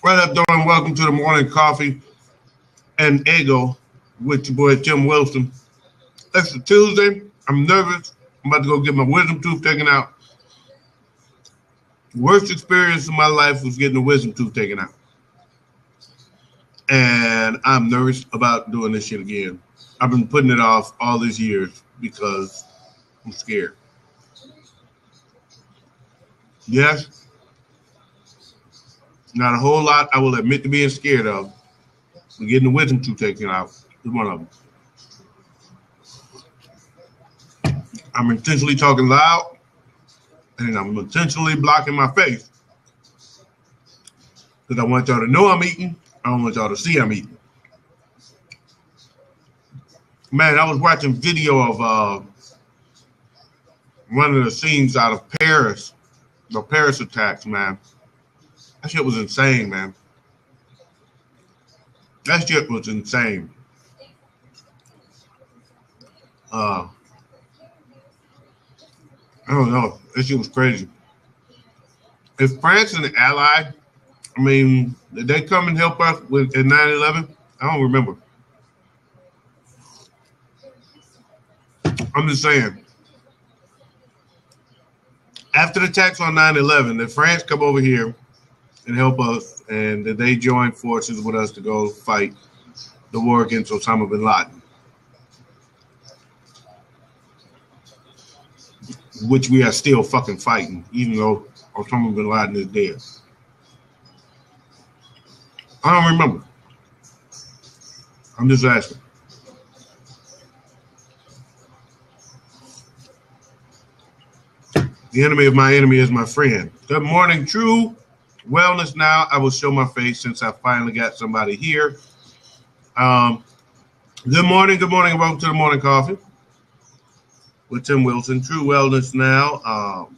What up, doing? Welcome to the morning coffee and ego with your boy Tim Wilson. It's a Tuesday. I'm nervous. I'm about to go get my wisdom tooth taken out. Worst experience of my life was getting a wisdom tooth taken out. And I'm nervous about doing this shit again. I've been putting it off all these years because I'm scared. Yes, not a whole lot I will admit to being scared of. But getting the wisdom tooth taken out is one of them. I'm intentionally talking loud and I'm intentionally blocking my face because I want y'all to know I'm eating. I don't want y'all to see I'm eating. Man, I was watching video of one of the scenes out of Paris, the Paris attacks, man. That shit was insane, man. That shit was insane. Uh, I don't know. That shit was crazy. If France and the ally, I mean, did they come and help us with at 9/11? I don't remember. I'm just saying. After the attacks on 9/11, did France come over here and help us, and did they join forces with us to go fight the war against Osama bin Laden, which we are still fucking fighting, even though Osama bin Laden is dead? I don't remember. I'm just asking. The enemy of my enemy is my friend. Good morning, True Wellness. Now I will show my face since I finally got somebody here. Good morning, and welcome to the morning coffee with Tim Wilson. True Wellness Now.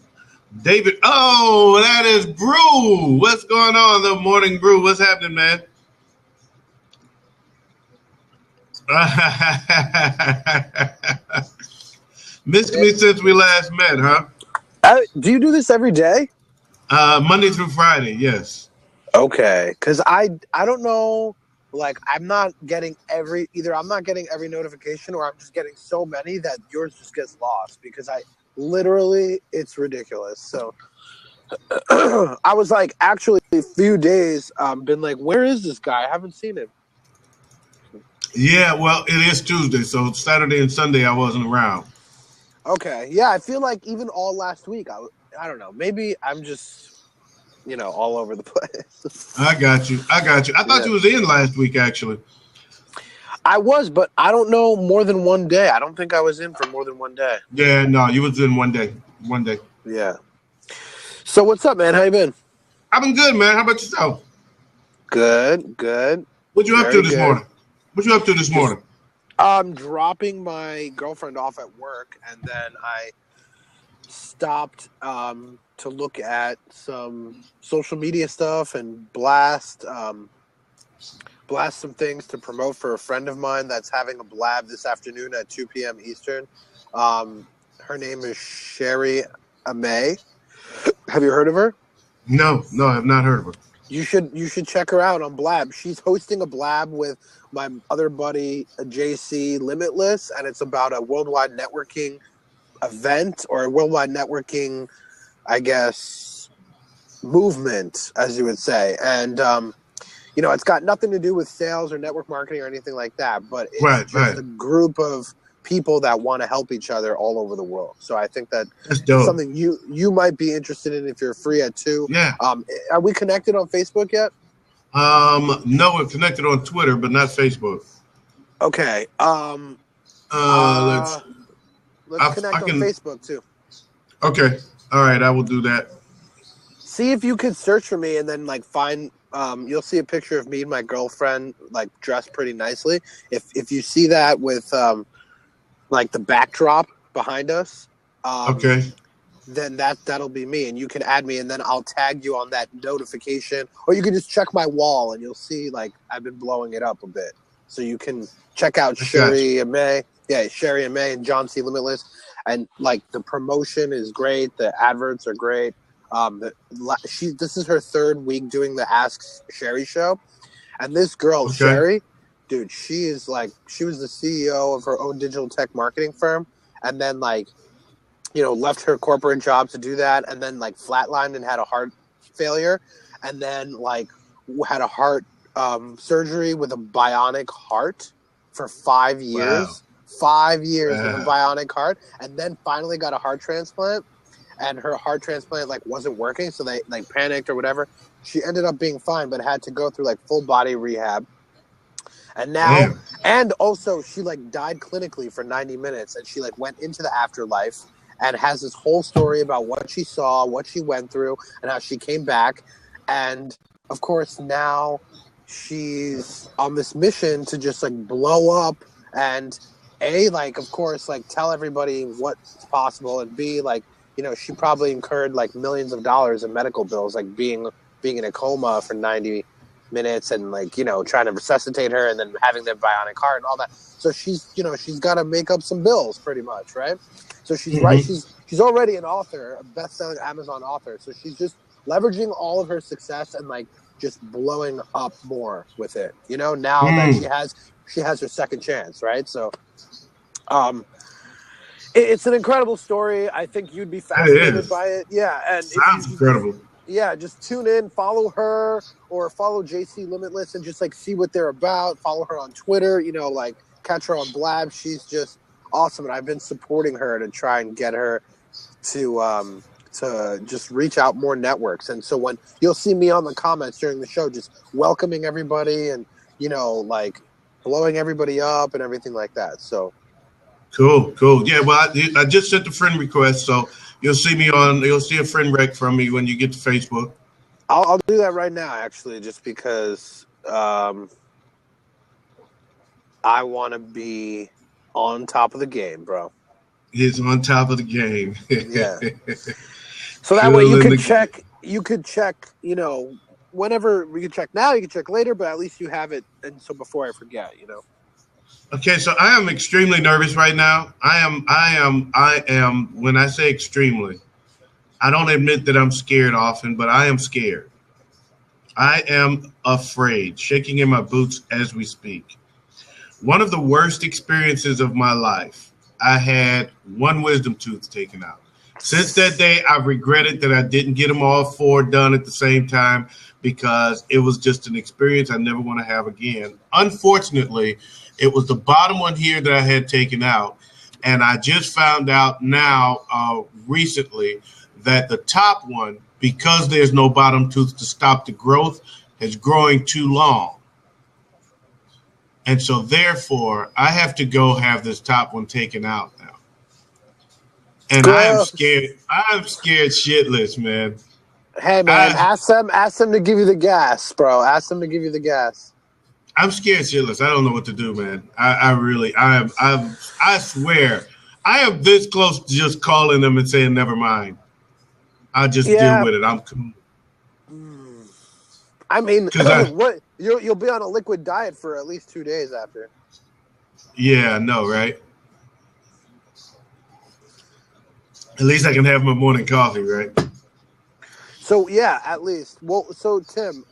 David, oh, that is Brew. What's going on, the morning Brew? What's happening, man? Missed me since we last met, huh? Do you do this every day? Monday through Friday, yes. Okay, because I don't know, like I'm not getting I'm not getting every notification or I'm just getting so many that yours just gets lost because it's ridiculous. So I was like actually a few days been like, where is this guy? I haven't seen him. Yeah, well, it is Tuesday, so Saturday and Sunday I wasn't around. Okay, yeah, I feel like even all last week, I don't know, maybe I'm just, all over the place. I got you. I thought you was in last week, actually. I was, but I don't know more than one day. I don't think I was in for more than one day. Yeah, no, you was in one day. Yeah. So what's up, man? How you been? I've been good, man. How about yourself? Good. What you up to this morning? I'm dropping my girlfriend off at work, and then I stopped to look at some social media stuff and blast some things to promote for a friend of mine that's having a blab this afternoon at 2 p.m. Eastern. Her name is Sherry Amay. Have you heard of her? No, I have not heard of her. You should check her out on Blab. She's hosting a Blab with my other buddy JC Limitless, and it's about a worldwide networking event or a worldwide networking, I guess, movement, as you would say. And it's got nothing to do with sales or network marketing or anything like that, but it's just a group of people that want to help each other all over the world. So I think that's something you might be interested in if you're free at 2. Yeah. Are we connected on Facebook yet? No, we're connected on Twitter, but not Facebook. Okay. Let's connect on Facebook too. Okay. All right, I will do that. See if you could search for me and then find you'll see a picture of me and my girlfriend dressed pretty nicely. If you see that with the backdrop behind us, okay, then that'll be me, and you can add me, and then I'll tag you on that notification, or you can just check my wall, and you'll see I've been blowing it up a bit, so you can check out Sherry and May, Sherry and May, and John C. Limitless, and the promotion is great, the adverts are great. This is her third week doing the Ask Sherry show, and this girl Okay. Sherry, dude, she was the CEO of her own digital tech marketing firm, and then left her corporate job to do that, and then flatlined and had a heart failure, and then had a heart surgery with a bionic heart for 5 years. Wow. 5 years with a Wow. bionic heart, and then finally got a heart transplant, and her heart transplant wasn't working, so they panicked or whatever. She ended up being fine, but had to go through full body rehab. And now, Damn. and also she died clinically for 90 minutes, and she went into the afterlife and has this whole story about what she saw, what she went through, and how she came back. And of course, now she's on this mission to just blow up and of course, tell everybody what's possible, and B, she probably incurred millions of dollars in medical bills, being in a coma for 90 minutes and trying to resuscitate her and then having the bionic heart and all that. So she's got to make up some bills pretty much, right? So she's Mm-hmm. right. She's already an author, a best-selling Amazon author. So she's just leveraging all of her success and just blowing up more with it. Now that she has her second chance, right? So it's an incredible story. I think you'd be fascinated by it. Yeah, and Sounds incredible. Yeah, just tune in, follow her, or follow JC Limitless, and just see what they're about. Follow her on Twitter. Catch her on Blab. She's just awesome, and I've been supporting her to try and get her to just reach out more networks. And so when you'll see me on the comments during the show, just welcoming everybody and blowing everybody up and everything like that. So. Cool. Yeah, well, I just sent a friend request, so you'll see a friend rec from me when you get to Facebook. I'll do that right now, actually, just because I want to be on top of the game, bro. He's on top of the game. Yeah. So that way you could check, whenever we can check now, you can check later, but at least you have it. And so before I forget, Okay, so I am extremely nervous right now. I am, when I say extremely, I don't admit that I'm scared often, but I am scared. I am afraid, shaking in my boots as we speak. One of the worst experiences of my life, I had one wisdom tooth taken out. Since that day, I've regretted that I didn't get them all four done at the same time, because it was just an experience I never want to have again. Unfortunately, it was the bottom one here that I had taken out. And I just found out now recently that the top one, because there's no bottom tooth to stop the growth, is growing too long. And so therefore, I have to go have this top one taken out now. And I am scared. I'm scared shitless, man. Hey, man, ask them to give you the gas, bro. Ask them to give you the gas. I'm scared shitless. I don't know what to do, man. I swear, I am this close to just calling them and saying, never mind. I'll just deal with it. I'm cool. I mean, what you'll be on a liquid diet for at least 2 days after. Yeah, I know, right? At least I can have my morning coffee, right? So yeah, at least. Well, so Tim,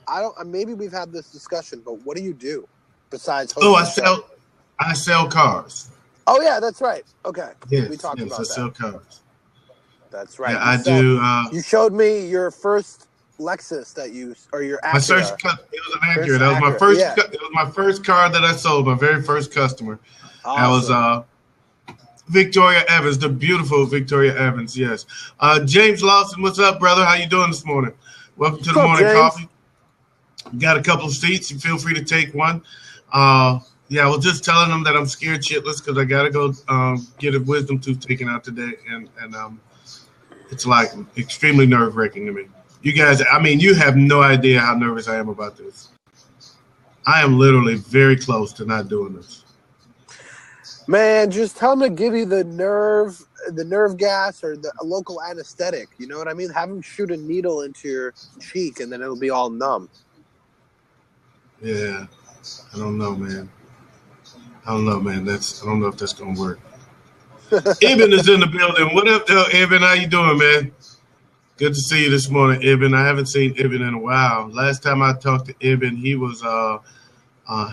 maybe we've had this discussion, but what do you do besides hosting? I sell cars. Oh yeah, that's right. Okay. Yes, we talked about that. I sell cars. That's right. Yeah, I do. You showed me your first Lexus or your Acura. My first it was an Acura. That was my first. Yeah. It was my first car that I sold. My very first customer. Awesome. That was Victoria Evans, the beautiful Victoria Evans. Yes. James Lawson, what's up, brother? How you doing this morning? Welcome to the morning coffee. Got a couple of seats. You feel free to take one. Yeah, I was just telling them that I'm scared shitless because I gotta go get a wisdom tooth taken out today, and it's like extremely nerve-wracking to me. You guys, I mean, you have no idea how nervous I am about this. I am literally very close to not doing this. Man, just tell them to give you the nerve gas or the local anesthetic. You know what I mean? Have them shoot a needle into your cheek, and then it'll be all numb. Yeah, I don't know, man. I don't know if that's gonna work. Eben is in the building. What up, though, Eben? How you doing, man? Good to see you this morning, Ibn. I haven't seen Ibn in a while. Last time I talked to Ibn, he was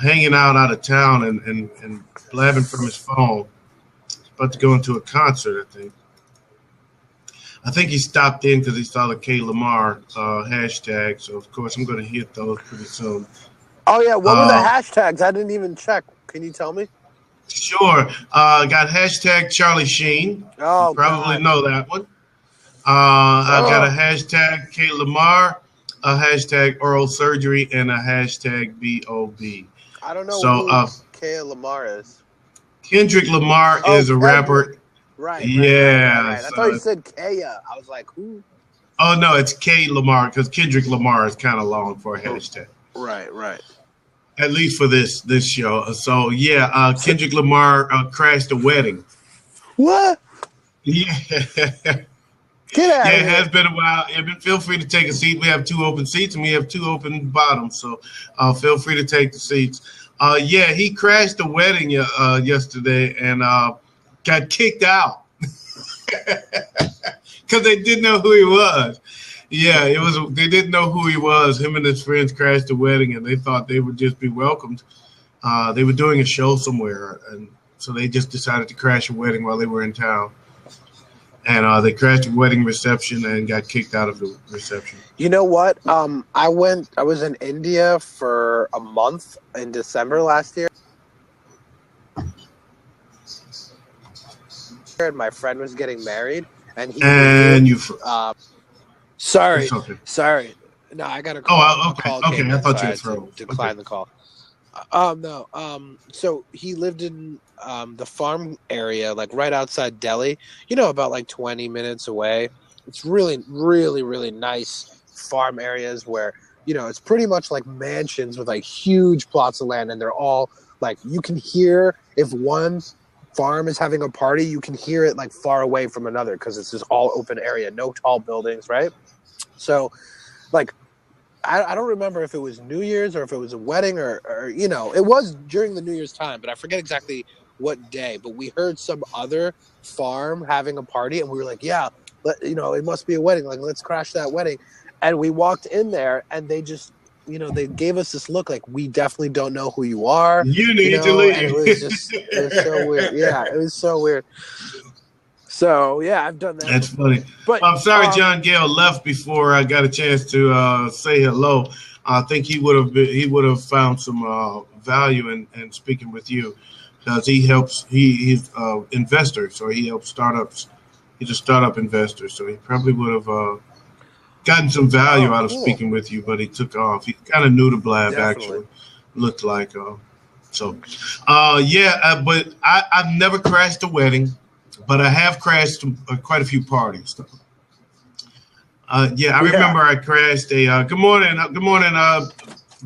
hanging out of town and blabbing from his phone. About to go into a concert, I think. I think he stopped in because he saw the K Lamar hashtag. So, of course, I'm going to hit those pretty soon. Oh, yeah. What were the hashtags? I didn't even check. Can you tell me? Sure. Got hashtag Charlie Sheen. Oh, you probably God. know that one. I got a hashtag K Lamar, a hashtag oral surgery, and a hashtag BOB. I don't know who K Lamar is. Kendrick Lamar is a rapper. Right. Yeah. I thought you said Kaya. I was like, who? Oh, no, it's K Lamar because Kendrick Lamar is kind of long for a hashtag. Right. At least for this show. So, yeah, Kendrick Lamar crashed a wedding. What? Yeah. Get out of here. It has been a while. Feel free to take a seat. We have 2 open seats and we have 2 open bottoms. So feel free to take the seats. Yeah, he crashed a wedding yesterday and got kicked out because they didn't know who he was. Yeah, they didn't know who he was. Him and his friends crashed a wedding and they thought they would just be welcomed. They were doing a show somewhere, and so they just decided to crash a wedding while they were in town. And they crashed a wedding reception and got kicked out of the reception. You know what? I was in India for a month in December last year. And my friend was getting married, and sorry. No, I got a call. Oh, okay. I thought you were through. Decline the call. No. So he lived in the farm area, like right outside Delhi. About like 20 minutes away. It's really, really, really nice farm areas where it's pretty much like mansions with like huge plots of land, and they're all like you can hear if one farm is having a party, you can hear it like far away from another because it's just all open area, no tall buildings, right? So, like. I don't remember if it was New Year's or if it was a wedding or it was during the New Year's time, but I forget exactly what day. But we heard some other farm having a party, and we were like, yeah, it must be a wedding. Like, let's crash that wedding. And we walked in there, and they just, they gave us this look like we definitely don't know who you are. You need to leave. And it was so weird. Yeah, it was so weird. So, yeah, I've done that. That's funny. But I'm sorry John Gale left before I got a chance to say hello. I think he would have found some value in speaking with you because he's investor, so he helps startups. He's a startup investor, so he probably would have gotten some value out of speaking with you, but he took off. He's kind of new to Blab, actually. Looked like. But I've never crashed a wedding. But I have crashed quite a few parties. I remember I crashed a. Good morning,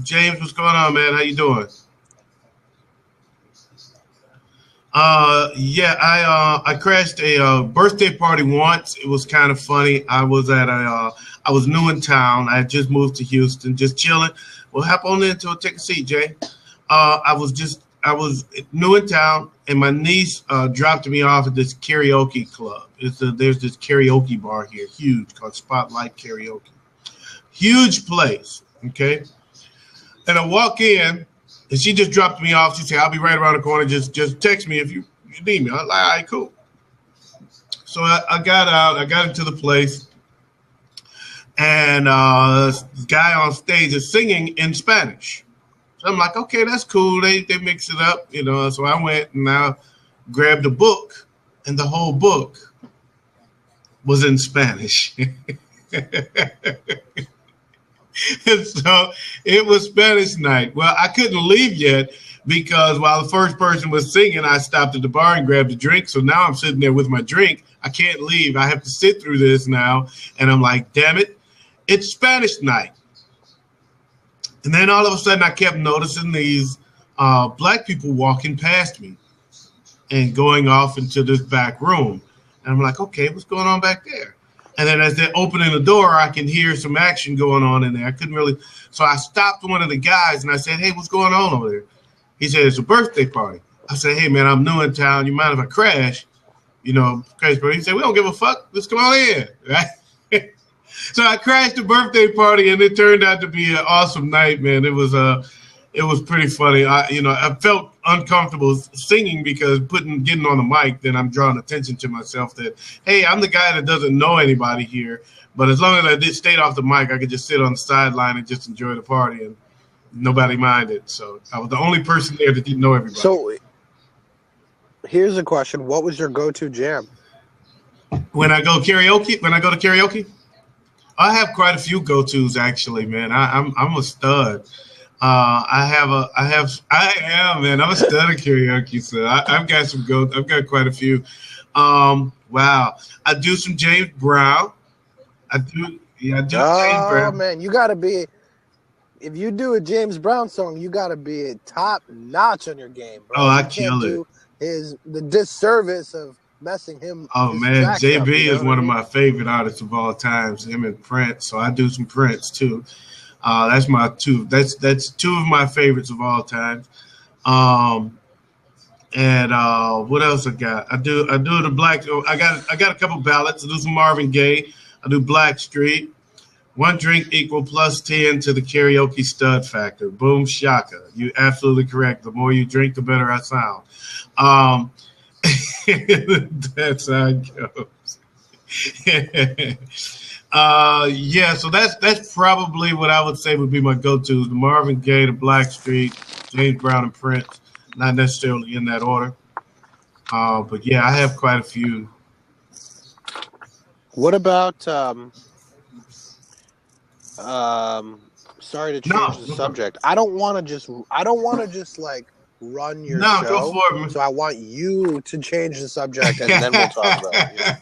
James. What's going on, man? How you doing? I crashed a birthday party once. It was kind of funny. I was new in town. I had just moved to Houston, just chilling. Well, hop on in to take a seat, Jay. I was new in town, and my niece dropped me off at this karaoke club. There's this karaoke bar here, huge, called Spotlight Karaoke. Huge place, okay? And I walk in, and she just dropped me off. She said, I'll be right around the corner. Just text me if you need me. I was like, all right, cool. So I got out. I got into the place, and this guy on stage is singing in Spanish. So I'm like, okay, that's cool. They mix it up, So I went and I grabbed a book, and the whole book was in Spanish. And so it was Spanish night. Well, I couldn't leave yet because while the first person was singing, I stopped at the bar and grabbed a drink. So now I'm sitting there with my drink. I can't leave. I have to sit through this now. And I'm like, damn it, it's Spanish night. And then all of a sudden, I kept noticing these black people walking past me and going off into this back room. And I'm like, okay, what's going on back there? And then as they're opening the door, I can hear some action going on in there. I couldn't really. So I stopped one of the guys and I said, hey, what's going on over there? He said, it's a birthday party. I said, hey, man, I'm new in town. You mind if I crash? Crash party. He said, we don't give a fuck. Let's come on in. Right? So I crashed the birthday party, and it turned out to be an awesome night, man. It was pretty funny. I felt uncomfortable singing because getting on the mic, then I'm drawing attention to myself that, hey, I'm the guy that doesn't know anybody here. But as long as I stayed off the mic, I could just sit on the sideline and just enjoy the party, and nobody minded. So I was the only person there that didn't know everybody. So here's a question: what was your go-to jam? When I go to karaoke, I have quite a few go-tos actually, man. I'm a stud. I'm a stud at karaoke, so I've got quite a few. Wow. I do some James Brown. I do James Brown. Oh man, you gotta be, if you do a James Brown song, you gotta be top notch on your game, bro. Oh, I kill it. The disservice of messing him. Oh man, JB is one of my favorite artists of all times. Him and Prince, so I do some Prince too. That's my two. That's two of my favorites of all time. And what else I got? I do the black. I got a couple ballads. I do some Marvin Gaye. I do Blackstreet. One drink equal plus 10 to the karaoke stud factor. Boom shaka. You absolutely correct. The more you drink, the better I sound. That's how it goes. Yeah, so that's probably what I would say would be my go-tos. The Marvin Gaye, the Blackstreet, James Brown, and Prince. Not necessarily in that order. But yeah, I have quite a few. What about sorry to change the subject. I don't want to just like run your show. Go for it, man. So I want you to change the subject, and then we'll talk about it.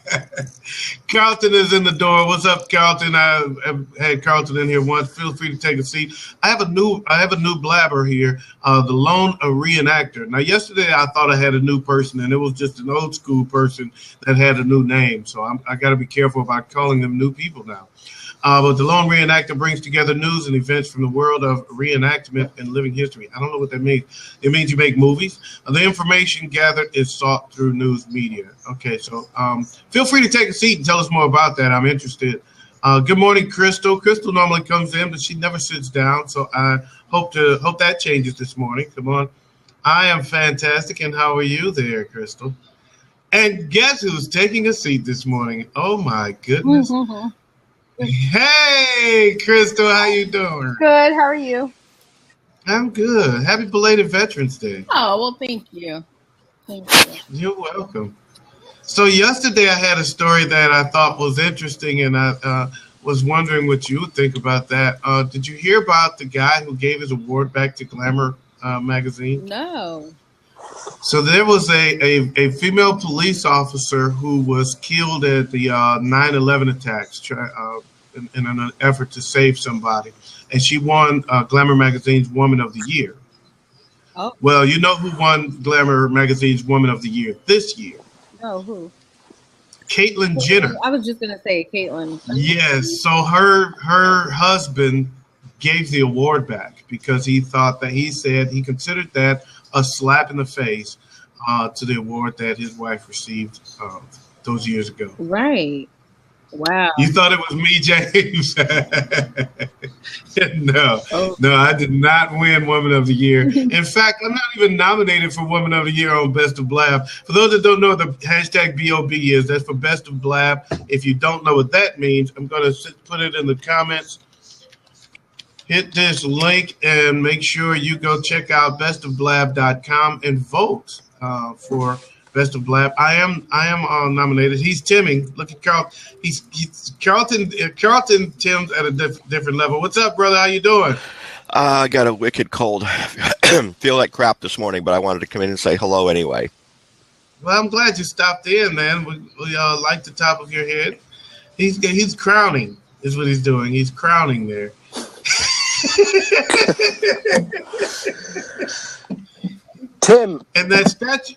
Carlton is in the door. What's up, Carlton? I've had Carlton in here once. Feel free to take a seat. I have a new blabber here, the lone reenactor. Now, yesterday I thought I had a new person, and it was just an old school person that had a new name. So I got to be careful about calling them new people now. But the Lone Reenactor brings together news and events from the world of reenactment and living history. I don't know what that means. It means you make movies. The information gathered is sought through news media. Okay, so feel free to take a seat and tell us more about that. I'm interested. Good morning, Crystal. Crystal normally comes in, but she never sits down. So I hope that changes this morning. Come on. I am fantastic. And how are you there, Crystal? And guess who's taking a seat this morning? Oh, my goodness. Mm-hmm. Hey, Crystal, how you doing? Good. How are you? I'm good. Happy belated Veterans Day. Oh, well, thank you. Thank you. You're welcome. So yesterday I had a story that I thought was interesting, and I was wondering what you would think about that. Did you hear about the guy who gave his award back to Glamour magazine? No. So there was a female police officer who was killed at the 9/11 attacks in an effort to save somebody. And she won Glamour Magazine's Woman of the Year. Oh. Well, you know who won Glamour Magazine's Woman of the Year this year? No, who? Caitlyn Jenner. I was just going to say Caitlyn. Yes. So her husband gave the award back because he said he considered that a slap in the face to the award that his wife received those years ago. Right. Wow. You thought it was me, James? No, I did not win Woman of the Year. In fact, I'm not even nominated for Woman of the Year on Best of Blab. For those that don't know what the hashtag BOB is, that's for Best of Blab. If you don't know what that means, I'm going to put it in the comments. Hit this link and make sure you go check out bestofblab.com and vote for Best of Blab. I am nominated. He's Timming. Look at Carl. He's Carlton. Tim's at a different level. What's up, brother? How you doing? I got a wicked cold. Feel like crap this morning, but I wanted to come in and say hello anyway. Well, I'm glad you stopped in, man. We like the top of your head. He's crowning is what he's doing. He's crowning there. Tim. And that statue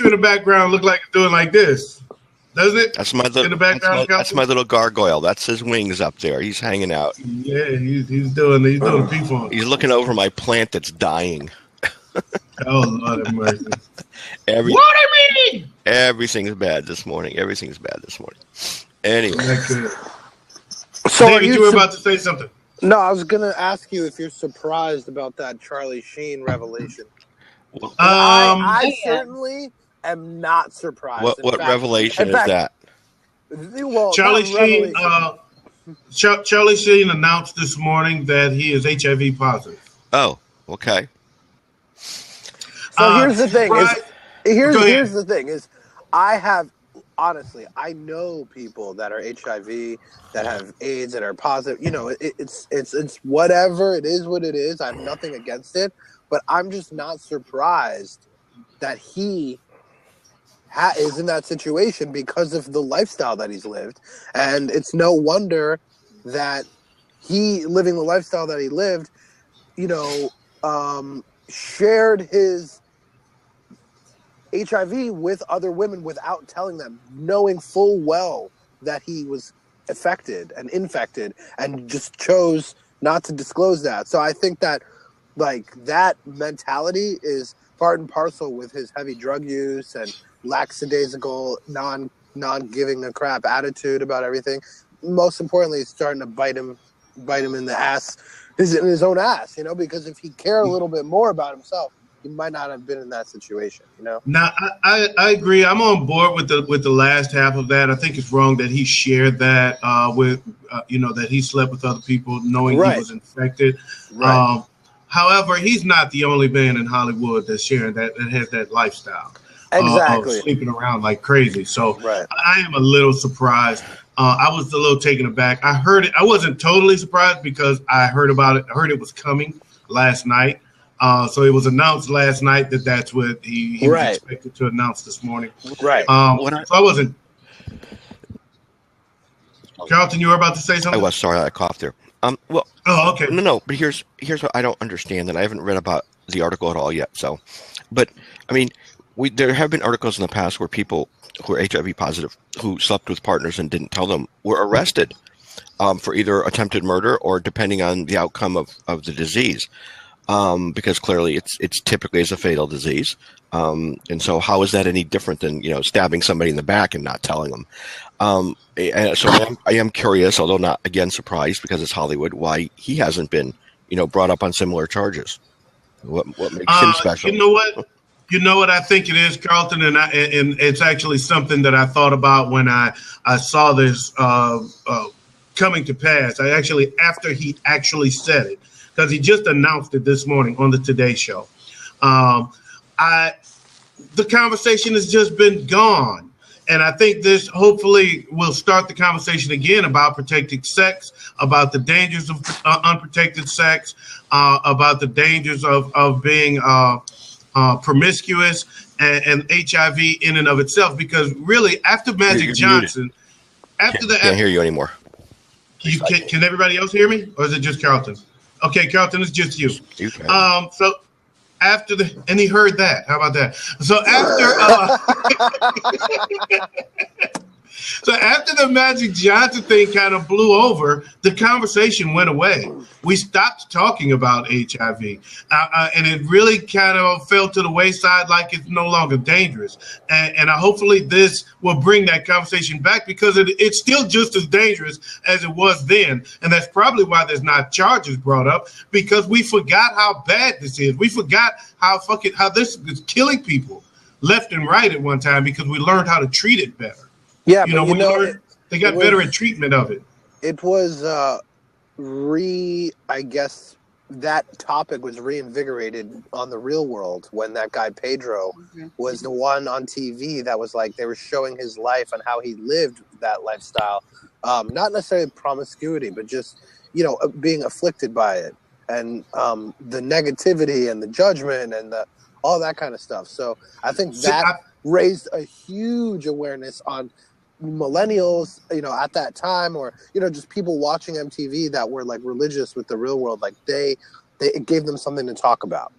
in the background look like it's doing like this, doesn't it? That's my little gargoyle. That's his wings up there. He's hanging out. Yeah, he's doing a peep on. He's looking over my plant that's dying. Oh, Lord have mercy. What do you mean? Everything's bad this morning. Anyway. So are David, you you? were about to say something. No, I was gonna ask you if you're surprised about that Charlie Sheen revelation. I Oh, yeah. certainly am not surprised. What revelation in is fact, that? well, Charlie not Sheen. revelation. Charlie Sheen announced this morning that he is HIV positive. Oh, okay. So here's the thing: right. here's the thing: I have honestly, I know people that are HIV, that have AIDS, that are positive. You know, it's whatever it is, what it is. I have nothing against it, but I'm just not surprised that he is in that situation because of the lifestyle that he's lived, and it's no wonder that he, living the lifestyle that he lived, you know, shared his HIV with other women without telling them, knowing full well that he was affected and infected, and just chose not to disclose that. So I think that, like, that mentality is part and parcel with his heavy drug use and lackadaisical, non giving a crap attitude about everything. Most importantly, it's starting to bite him in the ass, in his own ass, you know, because if he cared a little bit more about himself, he might not have been in that situation, you know. Now, I agree. I'm on board with the last half of that. I think it's wrong that he shared that with that he slept with other people knowing he was infected. Right. However, he's not the only man in Hollywood that's sharing that has that lifestyle. Exactly. Of sleeping around like crazy. So right. I am a little surprised. I was a little taken aback. I heard it. I wasn't totally surprised because I heard about it. I heard it was coming last night. So it was announced last night that's what he was expected to announce this morning. Right. So I wasn't. Carlton, you were about to say something? I was. Sorry, I coughed there. Well. Oh, okay. No. But here's what I don't understand, and I haven't read about the article at all yet. So, but I mean, there have been articles in the past where people who are HIV positive who slept with partners and didn't tell them were arrested for either attempted murder or, depending on the outcome of the disease, because clearly it's typically is a fatal disease. And so how is that any different than, stabbing somebody in the back and not telling them? And so I am curious, although not again surprised because it's Hollywood, why he hasn't been, brought up on similar charges. What makes him special? You know what I think it is, Carlton, and it's actually something that I thought about when I saw this coming to pass. After he actually said it, because he just announced it this morning on the Today Show. The conversation has just been gone. And I think this hopefully will start the conversation again about protected sex, about the dangers of unprotected sex, about the dangers of being promiscuous and HIV in and of itself. Because really, after Magic Johnson, can't hear you anymore. Can everybody else hear me, or is it just Carlton? Okay, Carlton, it's just you. So after and he heard that. How about that? So after the Magic Johnson thing kind of blew over, the conversation went away. We stopped talking about HIV, and it really kind of fell to the wayside, like it's no longer dangerous. And hopefully this will bring that conversation back, because it's still just as dangerous as it was then. And that's probably why there's not charges brought up, because we forgot how bad this is. We forgot how this is killing people left and right at one time, because we learned how to treat it better. Yeah, they got better at treatment of it. It was I guess that topic was reinvigorated on The Real World when that guy Pedro was the one on TV that was like, they were showing his life and how he lived that lifestyle. Not necessarily promiscuity, but just, being afflicted by it, and the negativity and the judgment and all that kind of stuff. So I think that raised a huge awareness on millennials, at that time, or just people watching MTV that were like religious with The Real World. Like it gave them something to talk about.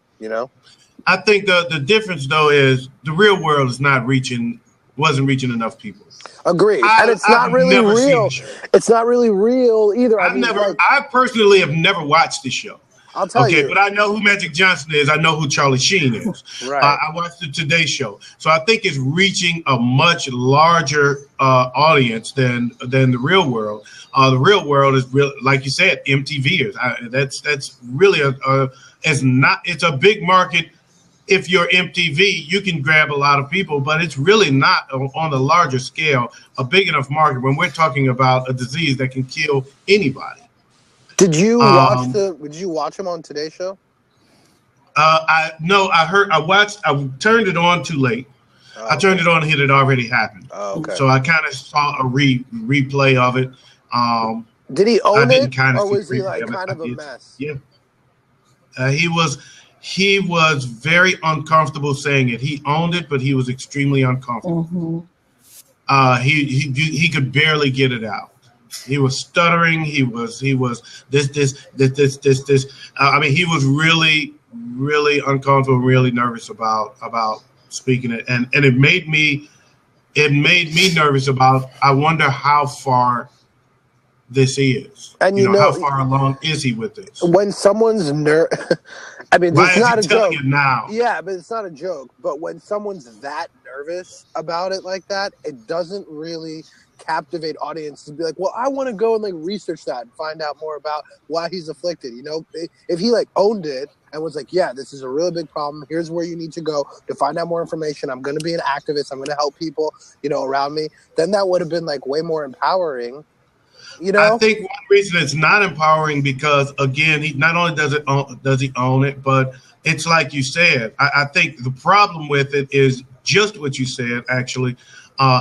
I think the difference though is The Real World wasn't reaching enough people. Agreed. And it's not really real. It's not really real either. I personally have never watched the show. I'll tell Okay, you. but I know who Magic Johnson is. I know who Charlie Sheen is. Right. I watched the Today Show, so I think it's reaching a much larger audience than the Real World. The Real World is real, like you said, MTVers. That's really it's a big market. If you're MTV, you can grab a lot of people, but it's really not on a larger scale a big enough market when we're talking about a disease that can kill anybody. Did you watch him on Today Show? I turned it on too late. Oh, I turned it on and it had already happened. Oh, okay. So I kind of saw a replay of it. Did he own it, kinda or see was he like replay of it. kind of a It's- mess? Yeah. He was very uncomfortable saying it. He owned it, but he was extremely uncomfortable. He could barely get it out. He was stuttering. He was this. I mean, he was really, really uncomfortable, really nervous about speaking it, and it made me nervous about. I wonder how far this is, and how far along is he with this? When someone's I mean, Why it's is not he a telling joke. you now? Yeah, but it's not a joke. But when someone's that nervous about it like that, it doesn't really captivate audience to be like, well, I want to go and like research that and find out more about why he's afflicted. If he like owned it and was like, yeah, this is a really big problem. Here's where you need to go to find out more information. I'm going to be an activist. I'm going to help people, around me. Then that would have been like way more empowering. I think one reason it's not empowering because again, he not only does he own it, but it's like you said. I think the problem with it is just what you said, actually,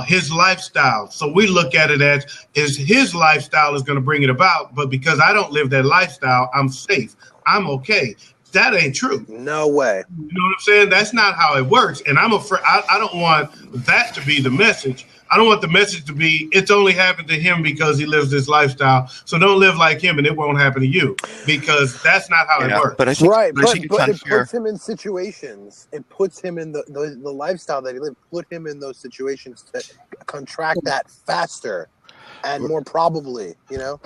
his lifestyle. So we look at it as his lifestyle is going to bring it about, but because I don't live that lifestyle, I'm safe. I'm okay. That ain't true. No way. You know what I'm saying? That's not how it works. And I'm afraid. I don't want that to be the message. I don't want the message to be it's only happened to him because he lives this lifestyle. So don't live like him and it won't happen to you, because that's not how it works. But I think, right, but I think it's it unfair. puts him in situations. It puts him in the lifestyle that he lived. Put him in those situations to contract that faster and more probably.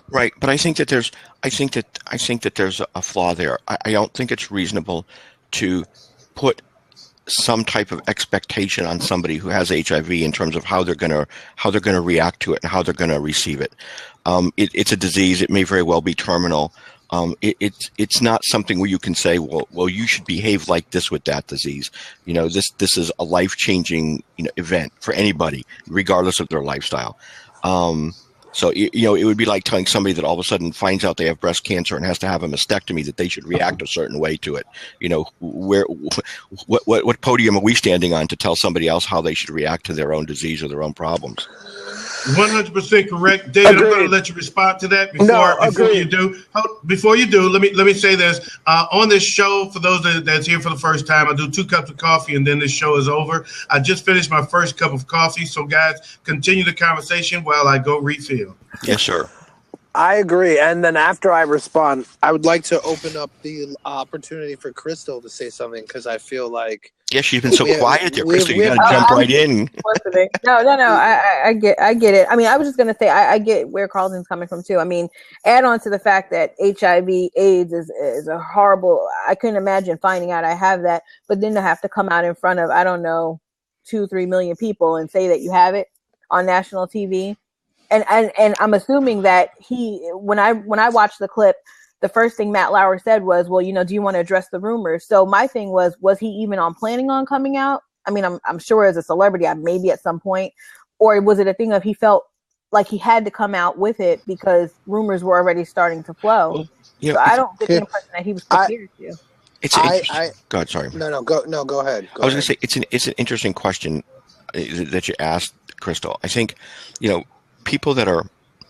Right, but I think that there's a flaw there. I don't think it's reasonable to put some type of expectation on somebody who has HIV in terms of how they're gonna react to it and how they're gonna receive it. It's a disease. It may very well be terminal. It's not something where you can say, well, you should behave like this with that disease. This is a life-changing event for anybody, regardless of their lifestyle. So, it would be like telling somebody that all of a sudden finds out they have breast cancer and has to have a mastectomy that they should react a certain way to it. What podium are we standing on to tell somebody else how they should react to their own disease or their own problems? 100% correct, David. Agreed. I'm going to let you respond to that before you do. Let me say this on this show. For those that's here for the first time, I do 2 cups of coffee and then this show is over. I just finished my first cup of coffee, so guys, continue the conversation while I go refill. Yes, sir. I agree. And then after I respond, I would like to open up the opportunity for Crystal to say something, because I feel like Yeah, she's been so quiet there, Crystal. You we got to jump right in. No. I get it. I mean, I was just gonna say I get where Carlton's coming from too. I mean, add on to the fact that HIV/AIDS is a horrible. I couldn't imagine finding out I have that, but then to have to come out in front of 2-3 million people and say that you have it on national TV. And I'm assuming that when I watched the clip, the first thing Matt Lauer said was, well, do you want to address the rumors? So my thing was he even planning on coming out? I mean, I'm sure as a celebrity, maybe at some point, or was it a thing of he felt like he had to come out with it because rumors were already starting to flow? So I don't get the impression that he was prepared to. Go ahead, sorry. Go ahead. I was going to say it's an interesting question that you asked, Crystal. I think, people that are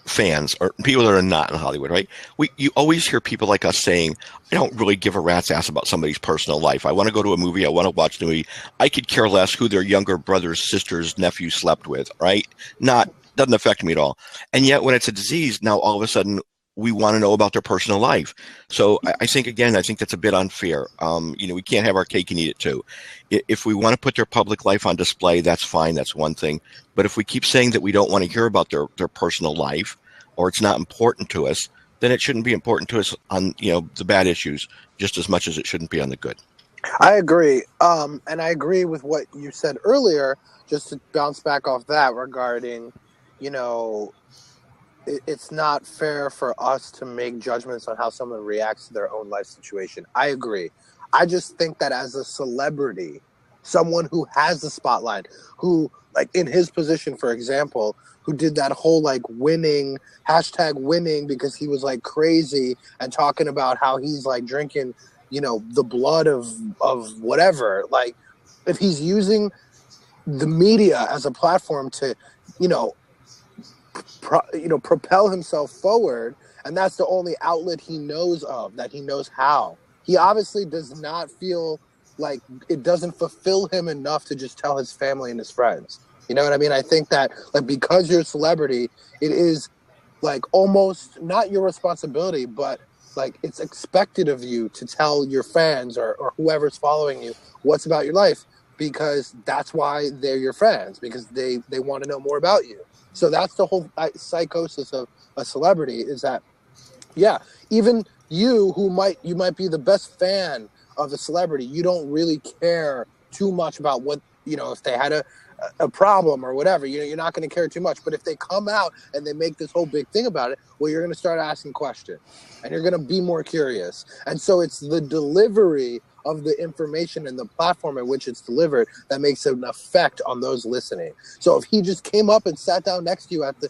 fans or people that are not in Hollywood, right? You always hear people like us saying, I don't really give a rat's ass about somebody's personal life. I want to go to a movie. I want to watch the movie. I could care less who their younger brothers, sisters, nephews slept with, right? Doesn't affect me at all. And yet when it's a disease, now all of a sudden we want to know about their personal life. So I think that's a bit unfair. We can't have our cake and eat it too. If we want to put their public life on display, that's fine. That's one thing. But if we keep saying that we don't want to hear about their personal life, or it's not important to us, then it shouldn't be important to us on, the bad issues. just as much as it shouldn't be on the good. I agree. And I agree with what you said earlier, just to bounce back off that regarding, you know, it's not fair for us to make judgments on how someone reacts to their own life situation. I agree. I just think that as a celebrity, someone who has the spotlight, who, like in his position, for example, who did that whole like winning, #winning, because he was like crazy and talking about how he's like drinking, you know, the blood of whatever. Like, if he's using the media as a platform to, you know, propel himself forward, and that's the only outlet he knows of, that he knows how. He obviously does not feel like it doesn't fulfill him enough to just tell his family and his friends. You know what I mean? I think that, like, because you're a celebrity, it is like almost not your responsibility, but like it's expected of you to tell your fans or whoever's following you what's about your life, because that's why they're your friends, because they want to know more about you. So that's the whole psychosis of a celebrity, is that, yeah, even you you might be the best fan of a celebrity, you don't really care too much about what, you know, if they had a problem or whatever, you know, you're not going to care too much. But if they come out and they make this whole big thing about it, well, you're going to start asking questions and you're going to be more curious. And so it's the delivery of the information and the platform in which it's delivered that makes an effect on those listening. So if he just came up and sat down next to you at the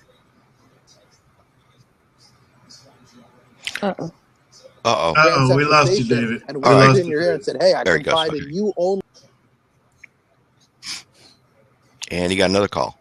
we lost you, David. And whispered in your ear and said, "Hey, I confide in you only." And he got another call.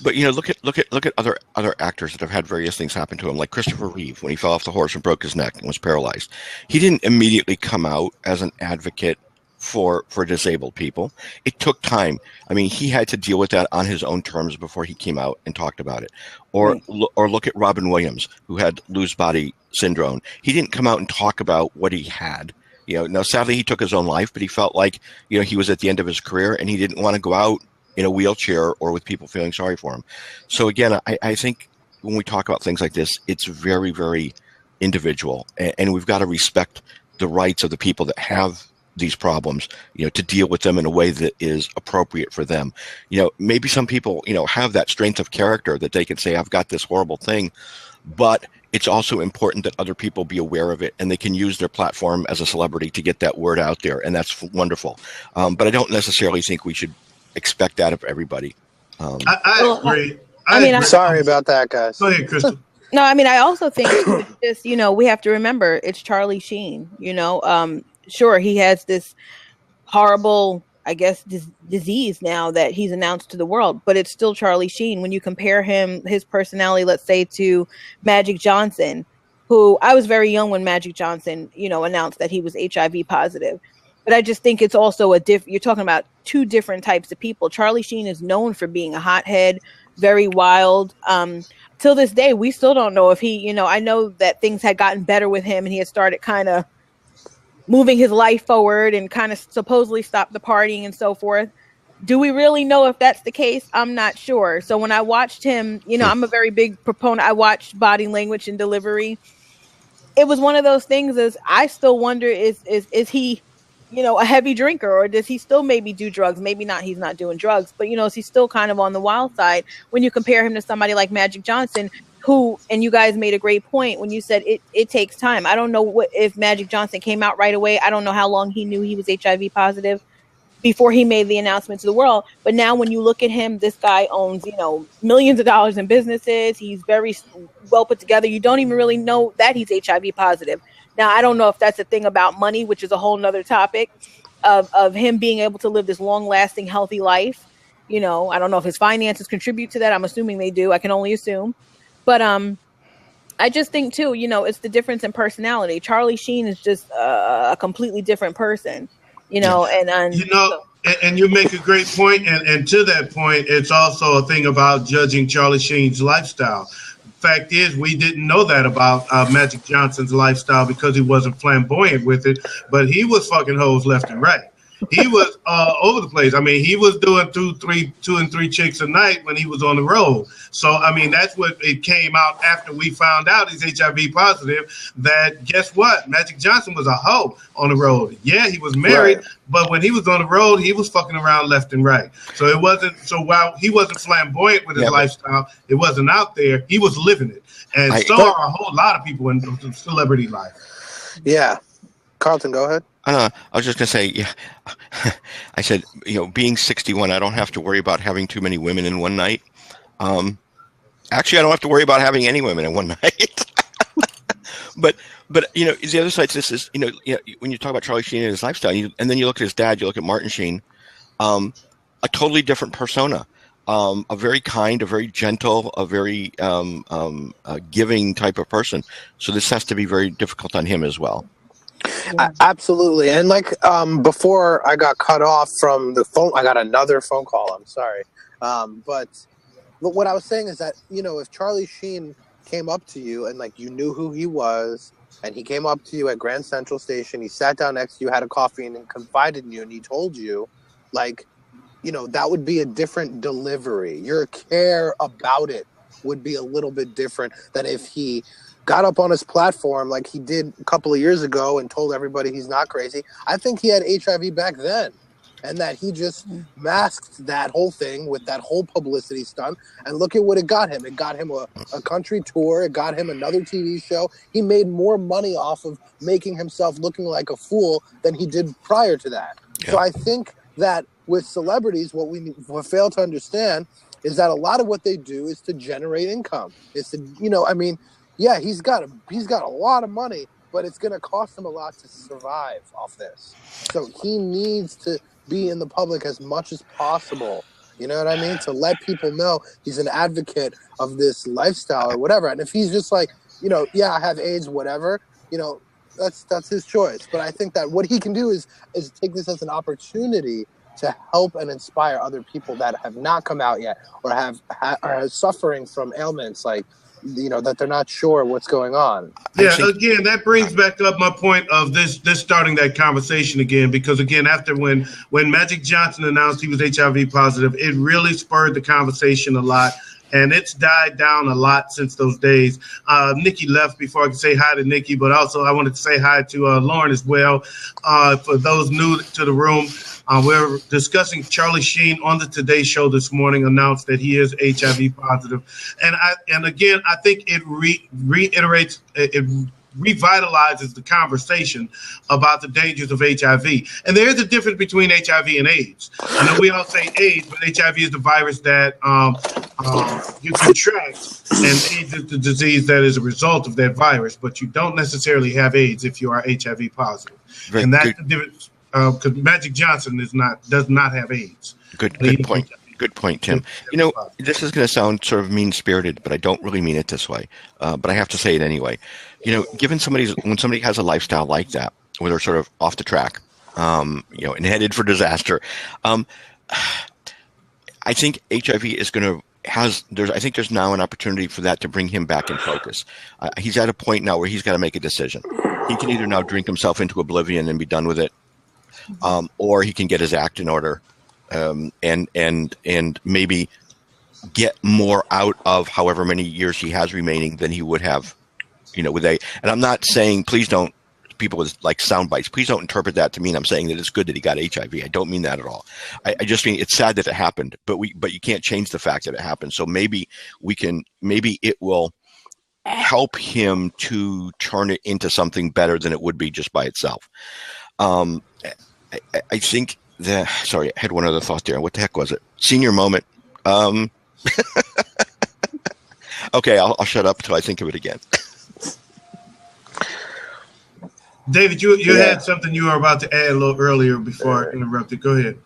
But you know, look at other actors that have had various things happen to him, like Christopher Reeve, when he fell off the horse and broke his neck and was paralyzed. He didn't immediately come out as an advocate for disabled people. It took time. I mean, he had to deal with that on his own terms before he came out and talked about it. Or look at Robin Williams, who had loose body syndrome. He didn't come out and talk about what he had. You know, now sadly he took his own life, but he felt like, you know, he was at the end of his career and he didn't want to go out in a wheelchair or with people feeling sorry for him. So again, I think when we talk about things like this, it's very, very individual, and we've got to respect the rights of the people that have these problems, you know, to deal with them in a way that is appropriate for them. You know, maybe some people, you know, have that strength of character that they can say, I've got this horrible thing, but it's also important that other people be aware of it, and they can use their platform as a celebrity to get that word out there, and that's wonderful. But I don't necessarily think we should expect that of everybody. I agree. I'm sorry about that, guys. Go ahead, Crystal. No, I mean, I also think it's just, you know, we have to remember it's Charlie Sheen, you know. Sure, he has this horrible, I guess, disease now that he's announced to the world, but it's still Charlie Sheen. When you compare his personality, let's say, to Magic Johnson, who I was very young when Magic Johnson, you know, announced that he was HIV positive. But I just think it's also you're talking about two different types of people. Charlie Sheen is known for being a hothead, very wild. Till this day, we still don't know if he, you know, I know that things had gotten better with him and he had started kind of moving his life forward and kind of supposedly stopped the partying and so forth. Do we really know if that's the case? I'm not sure. So when I watched him, you know, I'm a very big proponent. I watched Body Language and Delivery. It was one of those things, as I still wonder, is he, you know, a heavy drinker, or does he still maybe do drugs? Maybe not, he's not doing drugs, but, you know, is he still kind of on the wild side when you compare him to somebody like Magic Johnson, who, and you guys made a great point when you said it takes time. I don't know if Magic Johnson came out right away. I don't know how long he knew he was HIV positive before he made the announcement to the world. But now when you look at him, this guy owns, you know, millions of dollars in businesses. He's very well put together. You don't even really know that he's HIV positive. Now, I don't know if that's a thing about money, which is a whole nother topic of him being able to live this long lasting, healthy life. You know, I don't know if his finances contribute to that. I'm assuming they do. I can only assume. But I just think, too, you know, it's the difference in personality. Charlie Sheen is just a completely different person, you know. And you know, and you make a great point. And to that point, it's also a thing about judging Charlie Sheen's lifestyle. Fact is, we didn't know that about Magic Johnson's lifestyle because he wasn't flamboyant with it, but he was fucking hoes left and right. he was over the place. I mean, he was doing two and three chicks a night when he was on the road. So I mean, that's what it came out after we found out he's HIV positive. That guess what? Magic Johnson was a hoe on the road. Yeah, he was married, Right. but when he was on the road, he was fucking around left and right. So it wasn't. So while he wasn't flamboyant with his Yeah, but lifestyle, it wasn't out there. He was living it, and I so But are a whole lot of people in celebrity life. yeah, Carlton, go ahead. I don't know. I was just gonna say, yeah. I said, being 61, I don't have to worry about having too many women in one night. Um, Actually, I don't have to worry about having any women in one night. but the other side to this is, when you talk about Charlie Sheen and his lifestyle, and then you look at his dad, you look at Martin Sheen, a totally different persona. A very kind, a very gentle, a very giving type of person. So this has to be very difficult on him as well. Yeah. Absolutely. And like before I got cut off from the phone, I got another phone call. I'm sorry. But what I was saying is that, if Charlie Sheen came up to you and like you knew who he was and he came up to you at Grand Central Station, he sat down next to you, had a coffee and confided in you and he told you, like, that would be a different delivery. Your care about it would be a little bit different than if he got up on his platform like he did a couple of years ago and told everybody he's not crazy. I think he had HIV back then, and that he just masked that whole thing with that whole publicity stunt. And look at what it got him. It got him a country tour. It got him another TV show. He made more money off of making himself looking like a fool than he did prior to that. Yeah. So I think that with celebrities, what we fail to understand is that a lot of what they do is to generate income. It's to, yeah, he's got a lot of money, but it's going to cost him a lot to survive off this. So he needs to be in the public as much as possible. You know what I mean? To let people know he's an advocate of this lifestyle or whatever. And if he's just like, yeah, I have AIDS, whatever, that's his choice. But I think that what he can do is take this as an opportunity to help and inspire other people that have not come out yet or are suffering from ailments like, that they're not sure what's going on. Yeah, again, that brings back up my point of this starting that conversation again, because again, after when Magic Johnson announced he was HIV positive, it really spurred the conversation a lot. And it's died down a lot since those days. Nikki left before I could say hi to Nikki, but also I wanted to say hi to Lauren as well. For those new to the room, we're discussing Charlie Sheen on the Today Show this morning, announced that he is HIV positive. And again, I think it reiterates, it revitalizes the conversation about the dangers of HIV. And there is a difference between HIV and AIDS. I know we all say AIDS, but HIV is the virus that you contract, and AIDS is the disease that is a result of that virus. But you don't necessarily have AIDS if you are HIV positive. And that's the difference, because Magic Johnson does not have AIDS. Good point. Good point, Tim. This is going to sound sort of mean-spirited, but I don't really mean it this way. But I have to say it anyway. When somebody has a lifestyle like that, where they're sort of off the track, and headed for disaster, I think HIV is going to I think there's now an opportunity for that to bring him back in focus. He's at a point now where he's got to make a decision. He can either now drink himself into oblivion and be done with it, or he can get his act in order. And maybe get more out of however many years he has remaining than he would have, with a. And I'm not saying, please don't, people with like sound bites, please don't interpret that to mean I'm saying that it's good that he got HIV. I don't mean that at all. I just mean it's sad that it happened, but you can't change the fact that it happened. So maybe it will help him to turn it into something better than it would be just by itself. I think. Sorry, I had one other thought there. What the heck was it? Senior moment. Okay, I'll shut up until I think of it again. David, you had something you were about to add a little earlier before I interrupted. Go ahead.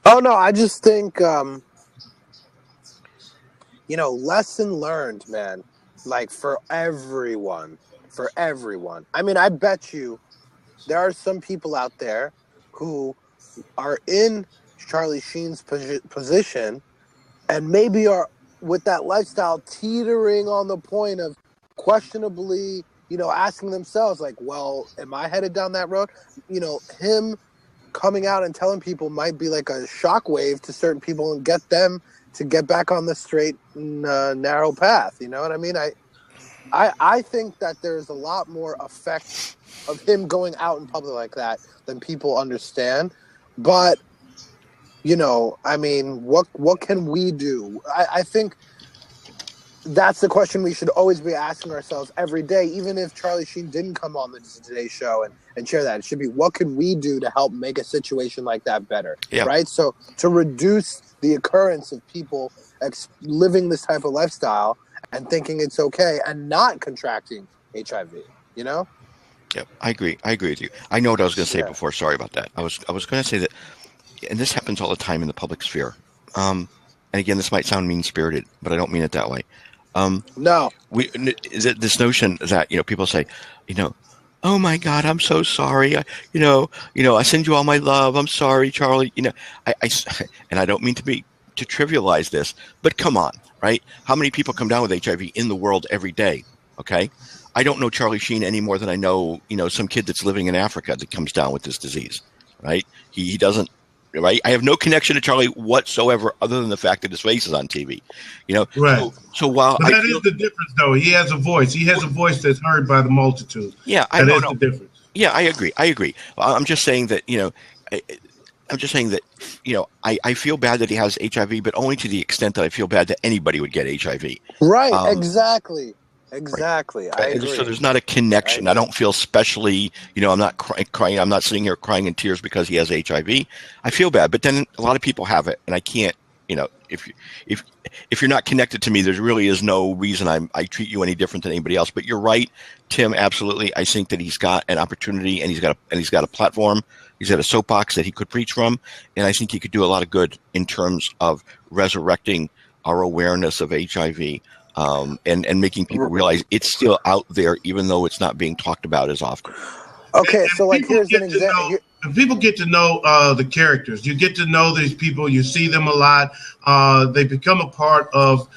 Oh, no, I just think, lesson learned, man. Like, for everyone. I mean, I bet you there are some people out there who are in Charlie Sheen's position and maybe are with that lifestyle teetering on the point of questionably, asking themselves like, well, am I headed down that road? Him coming out and telling people might be like a shockwave to certain people and get them to get back on the straight and narrow path. You know what I mean? I think that there's a lot more effect of him going out in public like that than people understand. But, you know, I mean, what can we do? I think that's the question we should always be asking ourselves every day, even if Charlie Sheen didn't come on the Today Show and share that. It should be, what can we do to help make a situation like that better? Yeah. Right? So to reduce the occurrence of people living this type of lifestyle and thinking it's okay and not contracting HIV, you know? Yeah, I agree with you. I know what I was going to say before. Sorry about that. I was going to say that, and this happens all the time in the public sphere. And again, this might sound mean-spirited, but I don't mean it that way. No. This notion that, you know, people say, you know, oh my God, I'm so sorry. I send you all my love. I'm sorry, Charlie. You know, and I don't mean to trivialize this, but come on, right? How many people come down with HIV in the world every day? Okay. I don't know Charlie Sheen any more than I know, you know, some kid that's living in Africa that comes down with this disease, right? He doesn't, right? I have no connection to Charlie whatsoever other than the fact that his face is on TV, you know? Right. So while but that is the difference, though. He has a voice. He has a voice that's heard by the multitude. Yeah, that is the difference. Yeah, I agree. I'm just saying that, you know, I feel bad that he has HIV, but only to the extent that I feel bad that anybody would get HIV. Right, exactly. Exactly. Right. I agree. So there's not a connection. I don't feel specially, you know, I'm not crying. I'm not sitting here crying in tears because he has HIV. I feel bad, but then a lot of people have it, and I can't, you know, if you're not connected to me, there really is no reason I treat you any different than anybody else. But you're right, Tim. Absolutely, I think that he's got an opportunity, and he's got a platform. He's got a soapbox that he could preach from, and I think he could do a lot of good in terms of resurrecting our awareness of HIV. And making people realize it's still out there, even though it's not being talked about as often. Okay, so like here's an example. People get to know the characters. You get to know these people. You see them a lot. They become a part of.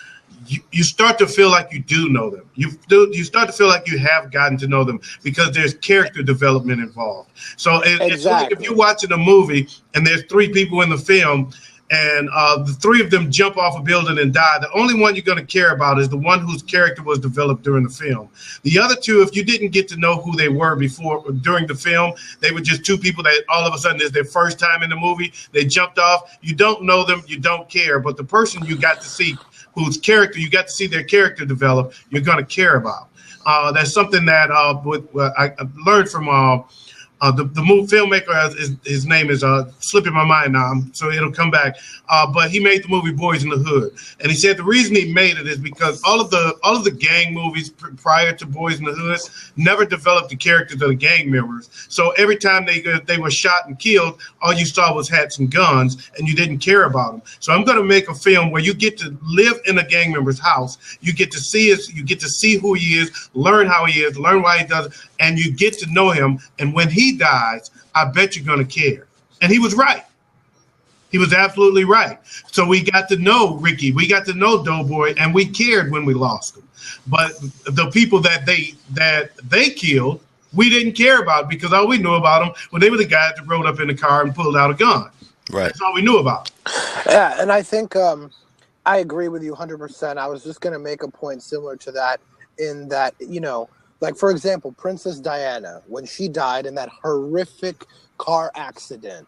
You start to feel like you do know them. You start to feel like you have gotten to know them because there's character development involved. So if you're watching a movie and there's three people in the film, and the three of them jump off a building and die, the only one you're going to care about is the one whose character was developed during the film. The other two, if you didn't get to know who they were during the film, they were just two people that all of a sudden is their first time in the movie. They jumped off. You don't know them. You don't care. But the person you got to see, whose character you got to see their character develop, you're going to care about. That's something that I learned from the movie filmmaker, his name is slipping my mind now, so it'll come back. But he made the movie Boys in the Hood, and he said the reason he made it is because all of the gang movies prior to Boys in the Hood never developed the characters of the gang members. So every time they were shot and killed, all you saw was hats and guns, and you didn't care about them. So I'm going to make a film where you get to live in a gang member's house. You get to see who he is, learn how he is, learn why he does it, and you get to know him. And when he dies, I bet you're going to care. And he was right. He was absolutely right. So we got to know Ricky. We got to know Doughboy, and we cared when we lost him. But the people that they killed, we didn't care about because all we knew about them when they were the guys that rode up in the car and pulled out a gun. Right. That's all we knew about. Yeah, and I think I agree with you 100%. I was just going to make a point similar to that in that, you know, like, for example, Princess Diana, when she died in that horrific car accident,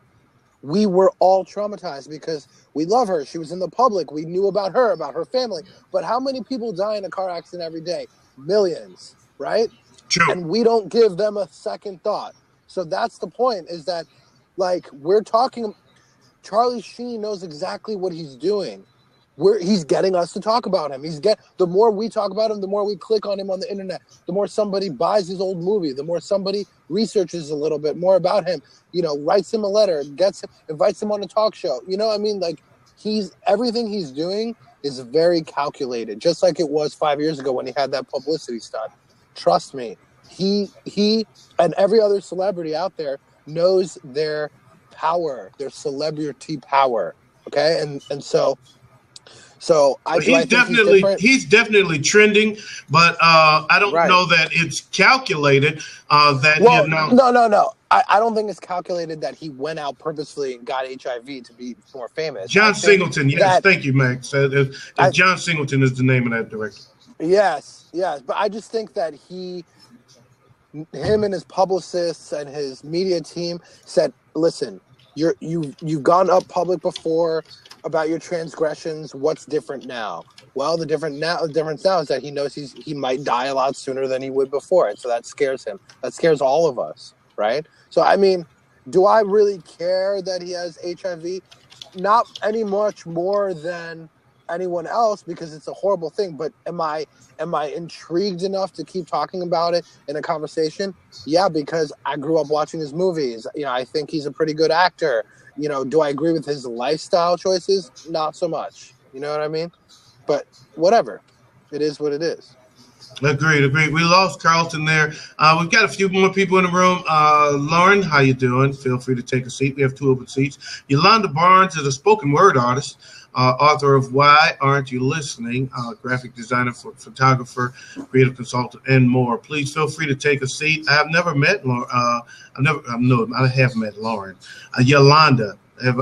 we were all traumatized because we love her. She was in the public. We knew about her family. But how many people die in a car accident every day? Millions, right? True. And we don't give them a second thought. So that's the point, is that, like, we're talking, Charlie Sheen knows exactly what he's doing. He's getting us to talk about him. The more we talk about him, the more we click on him on the internet, the more somebody buys his old movie, the more somebody researches a little bit more about him, you know, writes him a letter, invites him on a talk show. You know what I mean? Like, everything he's doing is very calculated, just like it was 5 years ago when he had that publicity stunt. Trust me, he and every other celebrity out there knows their power, their celebrity power. Okay, and so he's definitely trending, but I don't know that it's calculated. No. I don't think it's calculated that he went out purposefully and got HIV to be more famous. John Singleton, yes, thank you, Max. John Singleton is the name of that director. Yes, but I just think that him and his publicists and his media team said, "Listen, you've gone up public before about your transgressions. What's different now?" Well, the difference now is that he knows he might die a lot sooner than he would before, and so that scares him. That scares all of us, right? So, I mean, do I really care that he has HIV? Not any much more than anyone else, because it's a horrible thing. But am I intrigued enough to keep talking about it in a conversation? Yeah, because I grew up watching his movies. You know, I think he's a pretty good actor. You know, do I agree with his lifestyle choices? Not so much. You know what I mean? But whatever, it is what it is. Agreed. We lost Carlton there. We've got a few more people in the room. Lauren, how you doing? Feel free to take a seat. We have 2 open seats. Yolanda Barnes is a spoken word artist, author of Why Aren't You Listening? Graphic designer, photographer, creative consultant, and more. Please feel free to take a seat. I have never met Lauren. I have met Lauren. Yolanda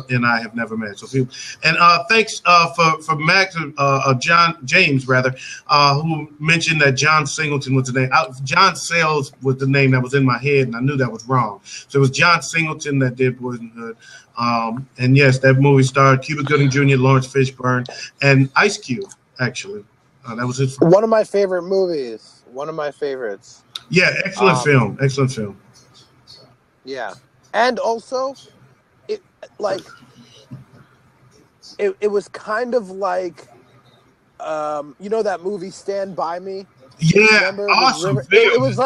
and I have never met. So, thanks for Max, James, who mentioned that John Singleton was the name. John Sayles was the name that was in my head, and I knew that was wrong. So it was John Singleton that did Boys in the Hood. And yes, that movie starred Cuba Gooding Jr., Lawrence Fishburne, and Ice Cube, actually. That was his first. One of my favorite movies. One of my favorites. Yeah, excellent film. Excellent film. Yeah. And also, it was kind of like, you know that movie Stand By Me? Yeah, awesome film. It was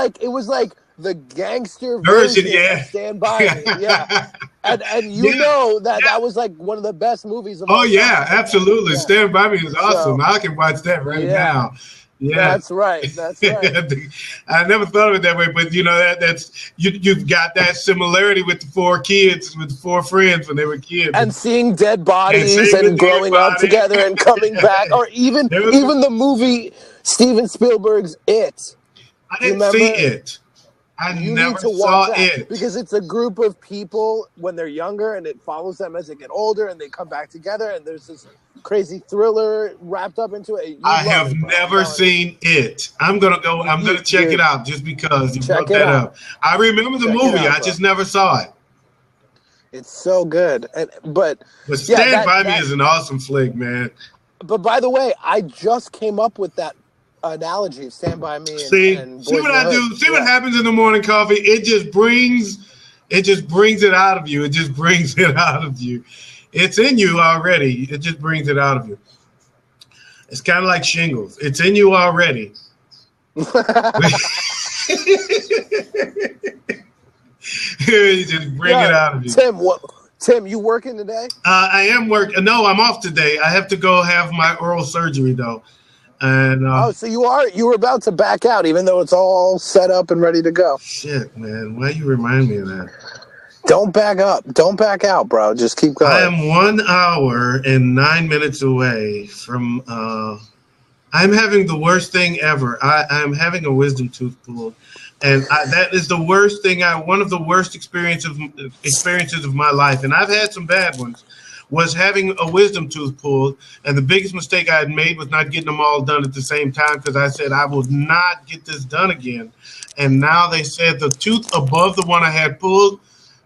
like the gangster version of Stand By Me. Yeah. And you know that was like one of the best movies of all time. Absolutely. Yeah. Stand By Me is awesome. So, I can watch that right now. Yeah, that's right. I never thought of it that way, but you know that's you've got that similarity with the 4 kids, with the 4 friends when they were kids, and seeing dead bodies and growing up together and coming back, or even the movie Steven Spielberg's It. I didn't see it. You need to watch that because it's a group of people when they're younger, and it follows them as they get older, and they come back together, and there's this crazy thriller wrapped up into it. I have never seen it. I'm gonna check it out just because you brought that up. I remember the movie. I just never saw it. It's so good, but Stand By Me is an awesome flick, man. But by the way, I just came up with that analogy of Stand By Me. And see what I do. See what happens in the morning coffee. It just brings it out of you. It just brings it out of you. It's in you already. It just brings it out of you. It's kind of like shingles. It's in you already. You just bring it out of you. Tim, you working today? I am working. No, I'm off today. I have to go have my oral surgery though. And so you were about to back out, even though it's all set up and ready to go. Shit, man! Why you remind me of that? Don't back up. Don't back out, bro. Just keep going. I am 1 hour and 9 minutes away from. I'm having the worst thing ever. I'm having a wisdom tooth pulled, and that is the worst thing. One of the worst experiences of my life, and I've had some bad ones. Was having a wisdom tooth pulled, and the biggest mistake I had made was not getting them all done at the same time, because I said I will not get this done again. And now they said the tooth above the one I had pulled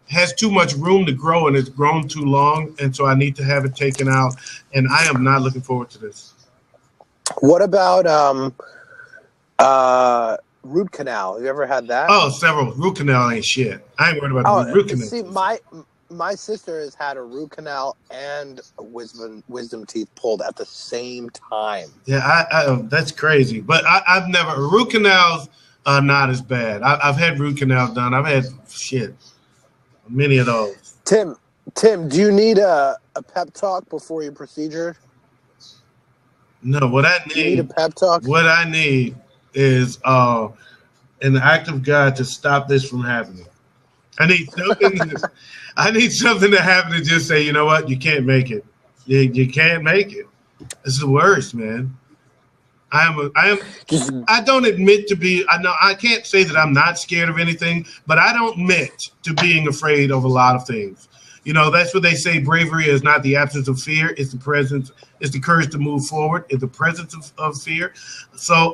has too much room to grow, and it's grown too long, and so I need to have it taken out, and I am not looking forward to this. What about root canal? Have you ever had that? Oh, several. Root canal ain't shit. I ain't worried about the root canal. See, my sister has had a root canal and a wisdom teeth pulled at the same time. Yeah, that's crazy. But I've never root canals are not as bad. I've had root canals done. I've had many of those. Tim, do you need a pep talk before your procedure? No, what I need. Do you need a pep talk? What I need is an act of God to stop this from happening. I need something to happen to just say, you know what, you can't make it. You can't make it. It's the worst, man. I don't admit to be. I know I can't say that I'm not scared of anything, but I don't admit to being afraid of a lot of things. You know, that's what they say. Bravery is not the absence of fear; it's the presence. It's the courage to move forward. It's the presence of fear. So,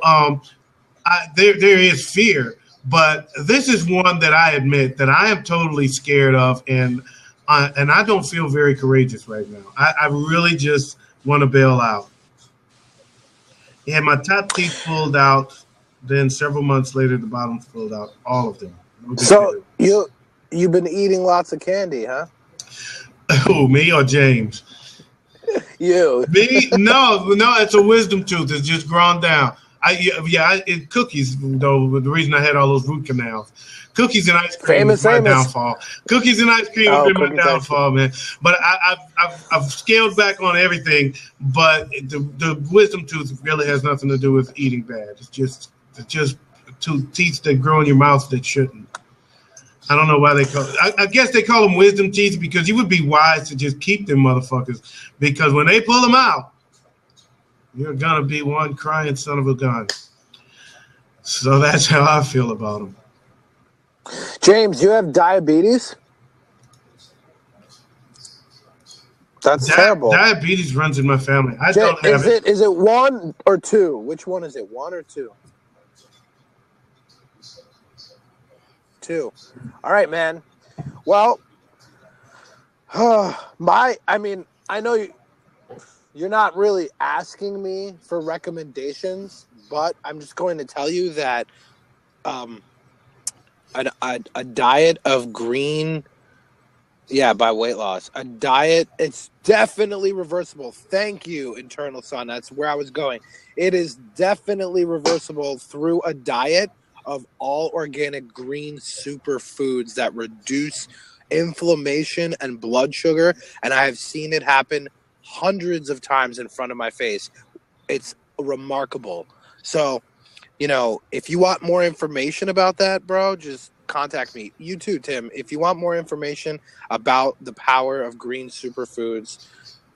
there is fear, but this is one that I admit that I am totally scared of, and I don't feel very courageous right now. I really just want to bail out. He had my top teeth pulled out. Then several months later, the bottoms pulled out. All of them. So you've been eating lots of candy, huh? Who, me or James? You. Me? No. It's a wisdom tooth. It's just grown down. Cookies though. The reason I had all those root canals. Cookies and ice cream is my downfall. Cookies and ice cream have been my downfall, man. But I've scaled back on everything. But the wisdom tooth really has nothing to do with eating bad. It's just two teeth that grow in your mouth that shouldn't. I don't know why they call it. I guess they call them wisdom teeth because you would be wise to just keep them motherfuckers. Because when they pull them out, you're gonna be one crying son of a gun. So that's how I feel about them. James, you have diabetes? That's terrible. Diabetes runs in my family. I don't have it. Is it 1 or 2? Which one is it? 1 or 2? 2. All right, man. Well, I know you're not really asking me for recommendations, but I'm just going to tell you that a diet of green, by weight loss. A diet, it's definitely reversible. Thank you, Internal Sun. That's where I was going. It is definitely reversible through a diet of all organic green superfoods that reduce inflammation and blood sugar. And I have seen it happen hundreds of times in front of my face. It's remarkable. So, if you want more information about that, bro, just contact me. You too, Tim. If you want more information about the power of green superfoods,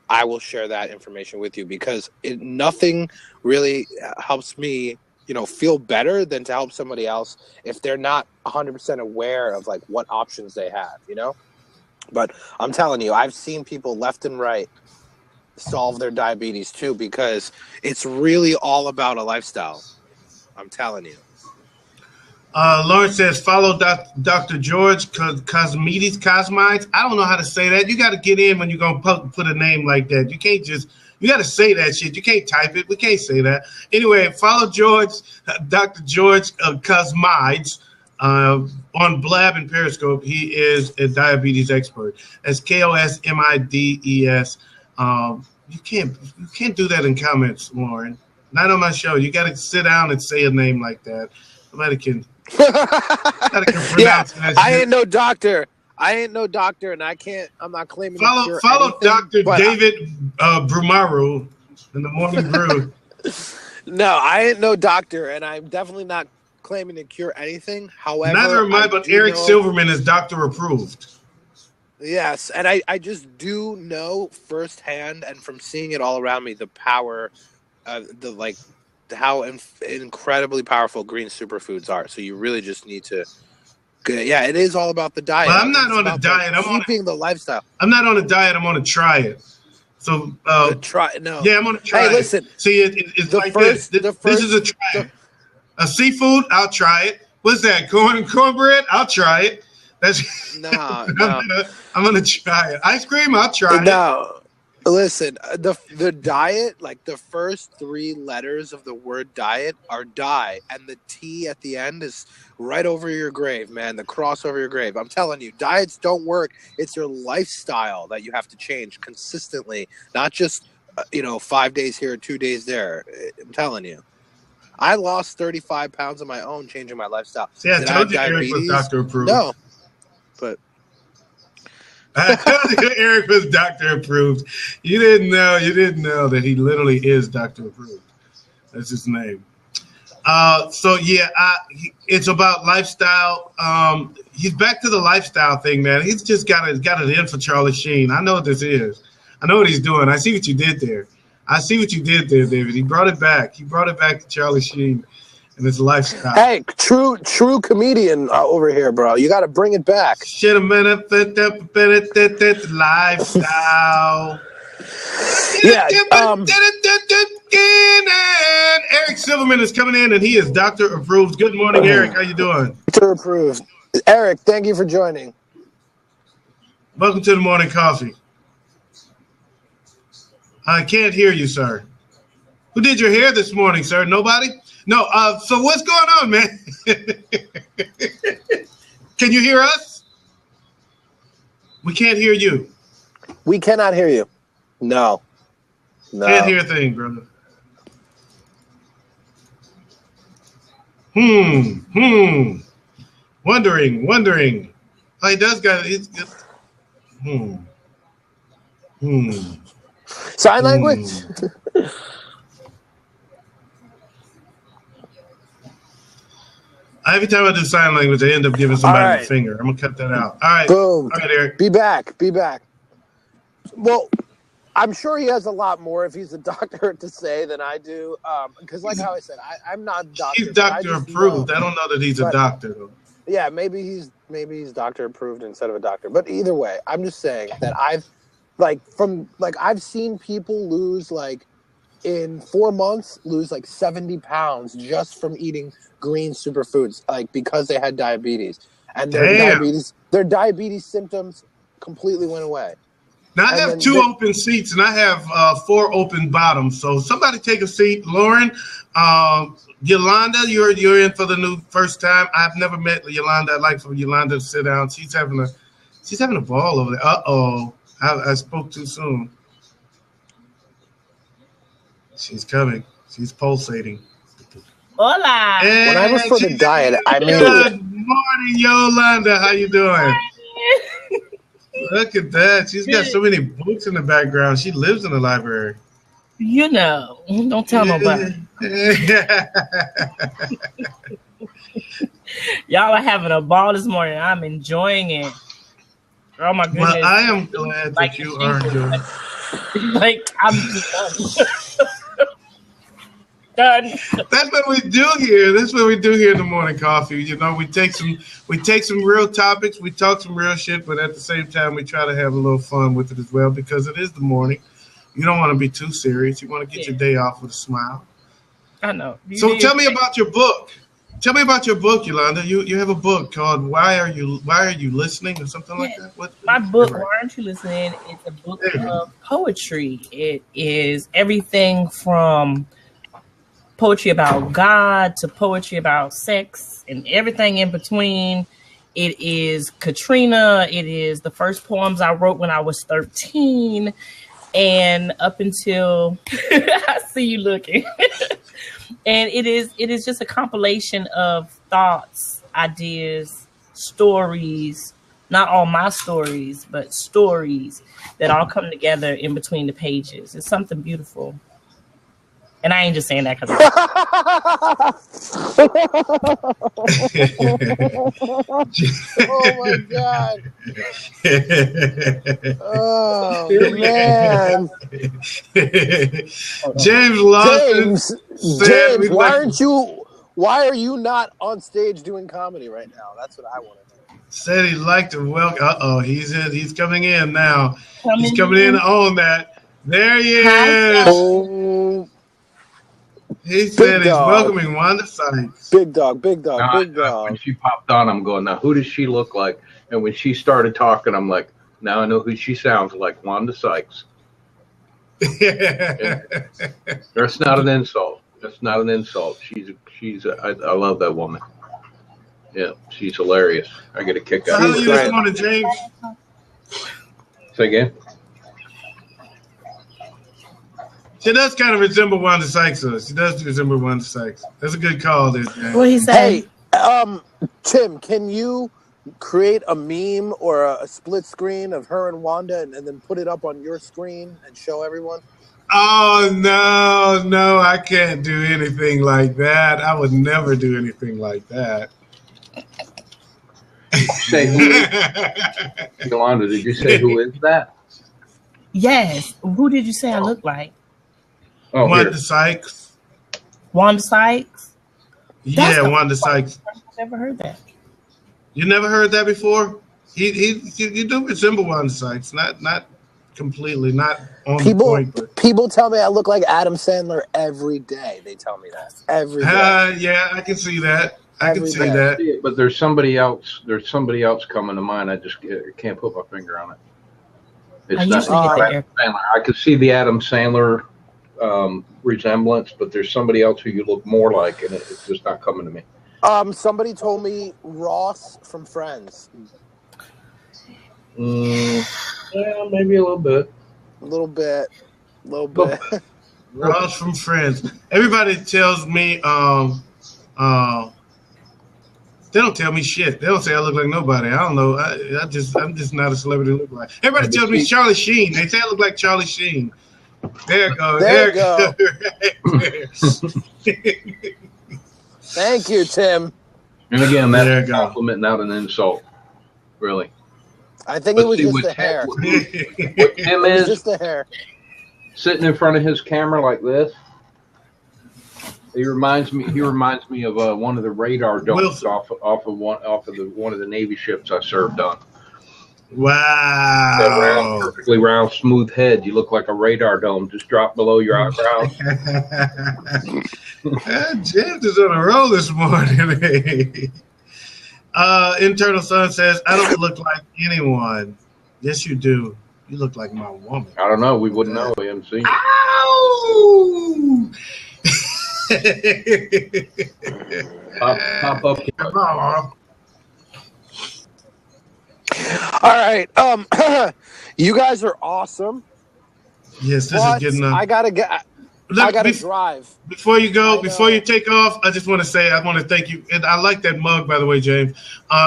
I will share that information with you because nothing really helps me, feel better than to help somebody else if they're not 100% aware of like what options they have, But I'm telling you, I've seen people left and right solve their diabetes too because it's really all about a lifestyle. I'm telling you. Lawrence says, follow Dr. George Cosmides. I don't know how to say that. You got to get in when you're going to put a name like that. You can't you got to say that shit. You can't type it. We can't say that. Anyway, follow Dr. George Cosmides on Blab and Periscope. He is a diabetes expert. That's Kosmides. You can't do that in comments, Lauren. Not on my show. You got to sit down and say a name like that. Nobody can. Pronounce that. I ain't no doctor. And I'm not claiming. Follow Dr. David Brumaru in the Morning Brew. No, I ain't no doctor, and I'm definitely not claiming to cure anything. However, neither am I, but Eric Silverman is doctor approved. Yes, and I just do know firsthand and from seeing it all around me the power, how incredibly powerful green superfoods are. So you really just need to, it is all about the diet. But I'm not on a diet. I'm keeping the lifestyle. I'm not on a diet. I'm on a try it. So try no. Yeah, I'm on a try it. Hey, listen. See, it's like this. This is a try. A seafood, I'll try it. What's that? Cornbread? I'll try it. That's no. I'm gonna try it. Ice cream, I'll try it. No, listen. The diet, like the first 3 letters of the word diet are die, and the T at the end is right over your grave, man. The cross over your grave. I'm telling you, diets don't work. It's your lifestyle that you have to change consistently, not just 5 days here, 2 days there. I'm telling you. I lost 35 pounds on my own, changing my lifestyle. See, I told you Eric was doctor approved. No. But Eric was doctor approved. You didn't know that he literally is doctor approved. That's his name. It's about lifestyle. He's back to the lifestyle thing, man. He's just got it in for Charlie Sheen. I know what this is. I know what he's doing. I see what you did there. I see what you did there, David. He brought it back. He brought it back to Charlie Sheen and his lifestyle. Hey, true comedian over here, bro. You got to bring it back. Shit a minute, lifestyle. Yeah. And Eric Silverman is coming in, and he is Doctor Approved. Good morning, Eric. How you doing? Doctor Approved. Eric, thank you for joining. Welcome to the morning coffee. I can't hear you, sir. Who did your hair this morning, sir? Nobody? No. So what's going on, man? Can you hear us? We can't hear you. We cannot hear you. No. Can't hear a thing, brother. Wondering. Oh, he does got it. Sign language? Every time I do sign language, I end up giving somebody the finger. I'm going to cut that out. All right. Boom. All right, Eric. Be back. Well, I'm sure he has a lot more if he's a doctor to say than I do. Because like how I said, I'm not a doctor. He's Doctor Approved. I don't know that he's a doctor, though. Yeah, maybe he's Doctor Approved instead of a doctor. But either way, I'm just saying that I've seen people lose in 4 months lose 70 pounds just from eating green superfoods, because they had diabetes, and their diabetes symptoms completely went away. Now I have 2 open seats and I have 4 open bottoms. So somebody take a seat. Lauren, Yolanda, you're in for the first time. I've never met Yolanda. I'd like for Yolanda to sit down. She's having a ball over there. Uh-oh. I spoke too soon. She's coming. She's pulsating. Hola. And when I was for the diet, I mean. Good morning, Yolanda. How you doing? Look at that. She's got so many books in the background. She lives in the library. You know. Don't tell nobody. Y'all are having a ball this morning. I'm enjoying it. Oh, my goodness. Well, I am glad that you are enjoying it. I'm just done. That's what we do here. That's what we do here in the morning coffee. You know, we take some real topics, we talk some real shit, but at the same time we try to have a little fun with it as well, because it is the morning. You don't want to be too serious. You want to get your day off with a smile. I know. So tell me about your book. Tell me about your book, Yolanda. You have a book called Why Are You Listening or something like that? My book, Why Aren't You Listening? It's a book of poetry. It is everything from poetry about God to poetry about sex and everything in between. It is Katrina. It is the first poems I wrote when I was 13. And up until I see you looking. And it is just a compilation of thoughts, ideas, stories, not all my stories, but stories that all come together in between the pages. It's something beautiful. And I ain't just saying that because oh my God. Oh man. James Lawson. James, why are you not on stage doing comedy right now? That's what I want to know. Said he'd like to welcome. He's coming in now. He's coming in on that. There he is. He said he's welcoming Wanda Sykes. Big dog. When she popped on, I'm going, now who does she look like? And when she started talking, I'm like, now I know who she sounds like, Wanda Sykes. That's not an insult. I love that woman. Yeah, she's hilarious. I get a kick out of her. How are you this morning, James? Say again? She does kind of resemble Wanda Sykes. She does resemble Wanda Sykes. That's a good call there, James. What he said? Hey, Tim, can you create a meme or a split screen of her and Wanda and then put it up on your screen and show everyone? Oh, no, I can't do anything like that. I would never do anything like that. Say who Yolanda, did you say who is that? Yes. Who did you say I look like? Oh, Wanda here. Sykes. Wanda Sykes. Yeah, the Wanda Sykes. I've never heard that. You never heard that before? You do resemble Wanda Sykes, not completely, not on the point, but People tell me I look like Adam Sandler every day. They tell me that every day. yeah, I can see that. I can Every see day. that. But there's somebody else. There's somebody else coming to mind. I just can't put my finger on it. I It's not usually get the Adam Sandler. I could see the Adam Sandler resemblance, but there's somebody else who you look more like, and it's just not coming to me. Somebody told me Ross from Friends. Yeah, maybe a little bit. A little bit. Ross from Friends. Everybody tells me, they don't tell me shit. They don't say I look like nobody. I don't know. I'm just not a celebrity to look like. Everybody tells me Charlie Sheen. They say I look like Charlie Sheen. There it goes. There you go. Thank you, Tim. And again, There that's you a go. compliment, not an insult. Really. I think it was See, just what the hair. Tim It was is just the hair. sitting in front of his camera like this. He reminds me of one of the radar domes Wilson. off of one of the Navy ships I served on. That Wow. round, perfectly round, smooth head. You look like a radar dome just dropped below your eyebrows. James is on a roll this morning. Internal Sun says, I don't look like anyone. Yes, you do. You look like my woman. I don't know. We wouldn't know. We haven't seen it. Ow! Pop up. Come on. All right. You guys are awesome. Yes, this But is getting I gotta get. I gotta drive. Before you go, I before know. you take off, I just want to say I want to thank you. And I like that mug, by the way, James.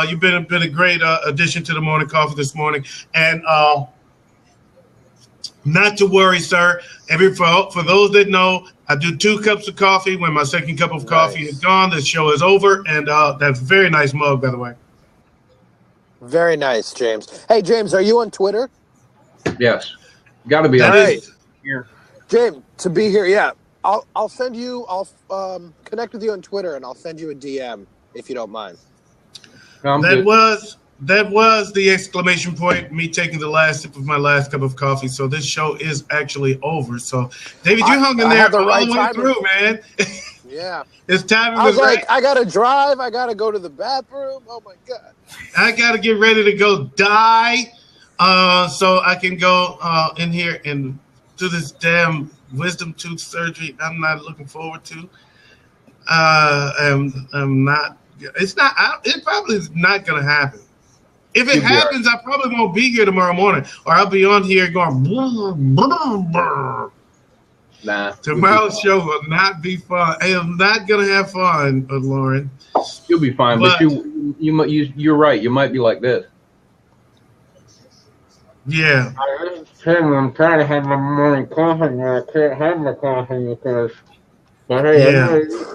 You've been a great addition to the morning coffee this morning. And not to worry, sir. For those that know, I do 2 cups of coffee. When my second cup of coffee is gone, the show is over. And that's a very nice mug, by the way. Very nice, James. Hey, James, are you on Twitter? Yes. Got to be That on is- here. James, to be here, yeah. I'll send you. I'll connect with you on Twitter, and I'll send you a DM if you don't mind. I'm That good. was the exclamation point, me taking the last sip of my last cup of coffee. So this show is actually over. So, David, you hung in I there had the all right the way timing. through, man. Yeah. It's time. I was like, I gotta drive. I gotta go to the bathroom. Oh my god. I got to get ready to go die so I can go in here and do this damn wisdom tooth surgery I'm not looking forward to. I'm not. It's not. It probably is not going to happen. If it You'll be all happens, I probably won't be here tomorrow morning, or I'll be on here going. Brr, brr, brr. Nah. Tomorrow's show will not be fun. I am not going to have fun, Lauren. You'll be fine. But you're right. You might be like this. Yeah. I'm trying to have my morning coffee, and I can't have my coffee because. But hey,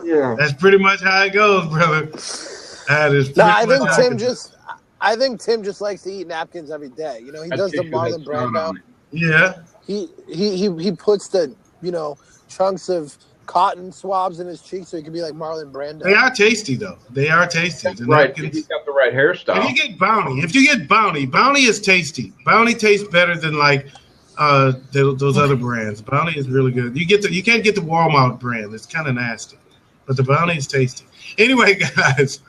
Yeah. That's pretty much how it goes, brother. That is. No, I pretty think much how it Tim goes. just likes to eat napkins every day. You know, he That does the tissue has Marlon stone Brando. on it. Yeah. He puts the chunks of cotton swabs in his cheeks so he can be like Marlon Brando. They are tasty, though. They are tasty. The Right. napkins- You got the right hairstyle. If you get Bounty is tasty. Bounty tastes better than like those other brands. Bounty is really good. You can't get the Walmart brand. It's kind of nasty, but the Bounty is tasty. Anyway, guys,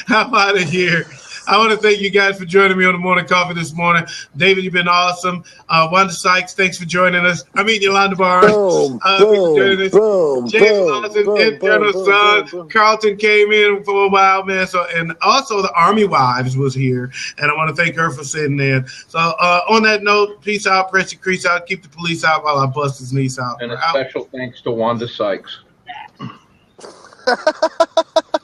I'm out of here. I want to thank you guys for joining me on the morning coffee this morning. David, you've been awesome. Wanda Sykes, thanks for joining us. I mean, Yolanda Barnes. Boom, thanks for joining us. boom, James boom, Lawson, boom, Internal boom, Sun. boom, boom. Carlton came in for a while, man. So, and also the Army Wives was here, and I want to thank her for sitting in. So, on that note, peace out, press your crease out, keep the police out while I bust his niece out. And We're a out. special thanks to Wanda Sykes.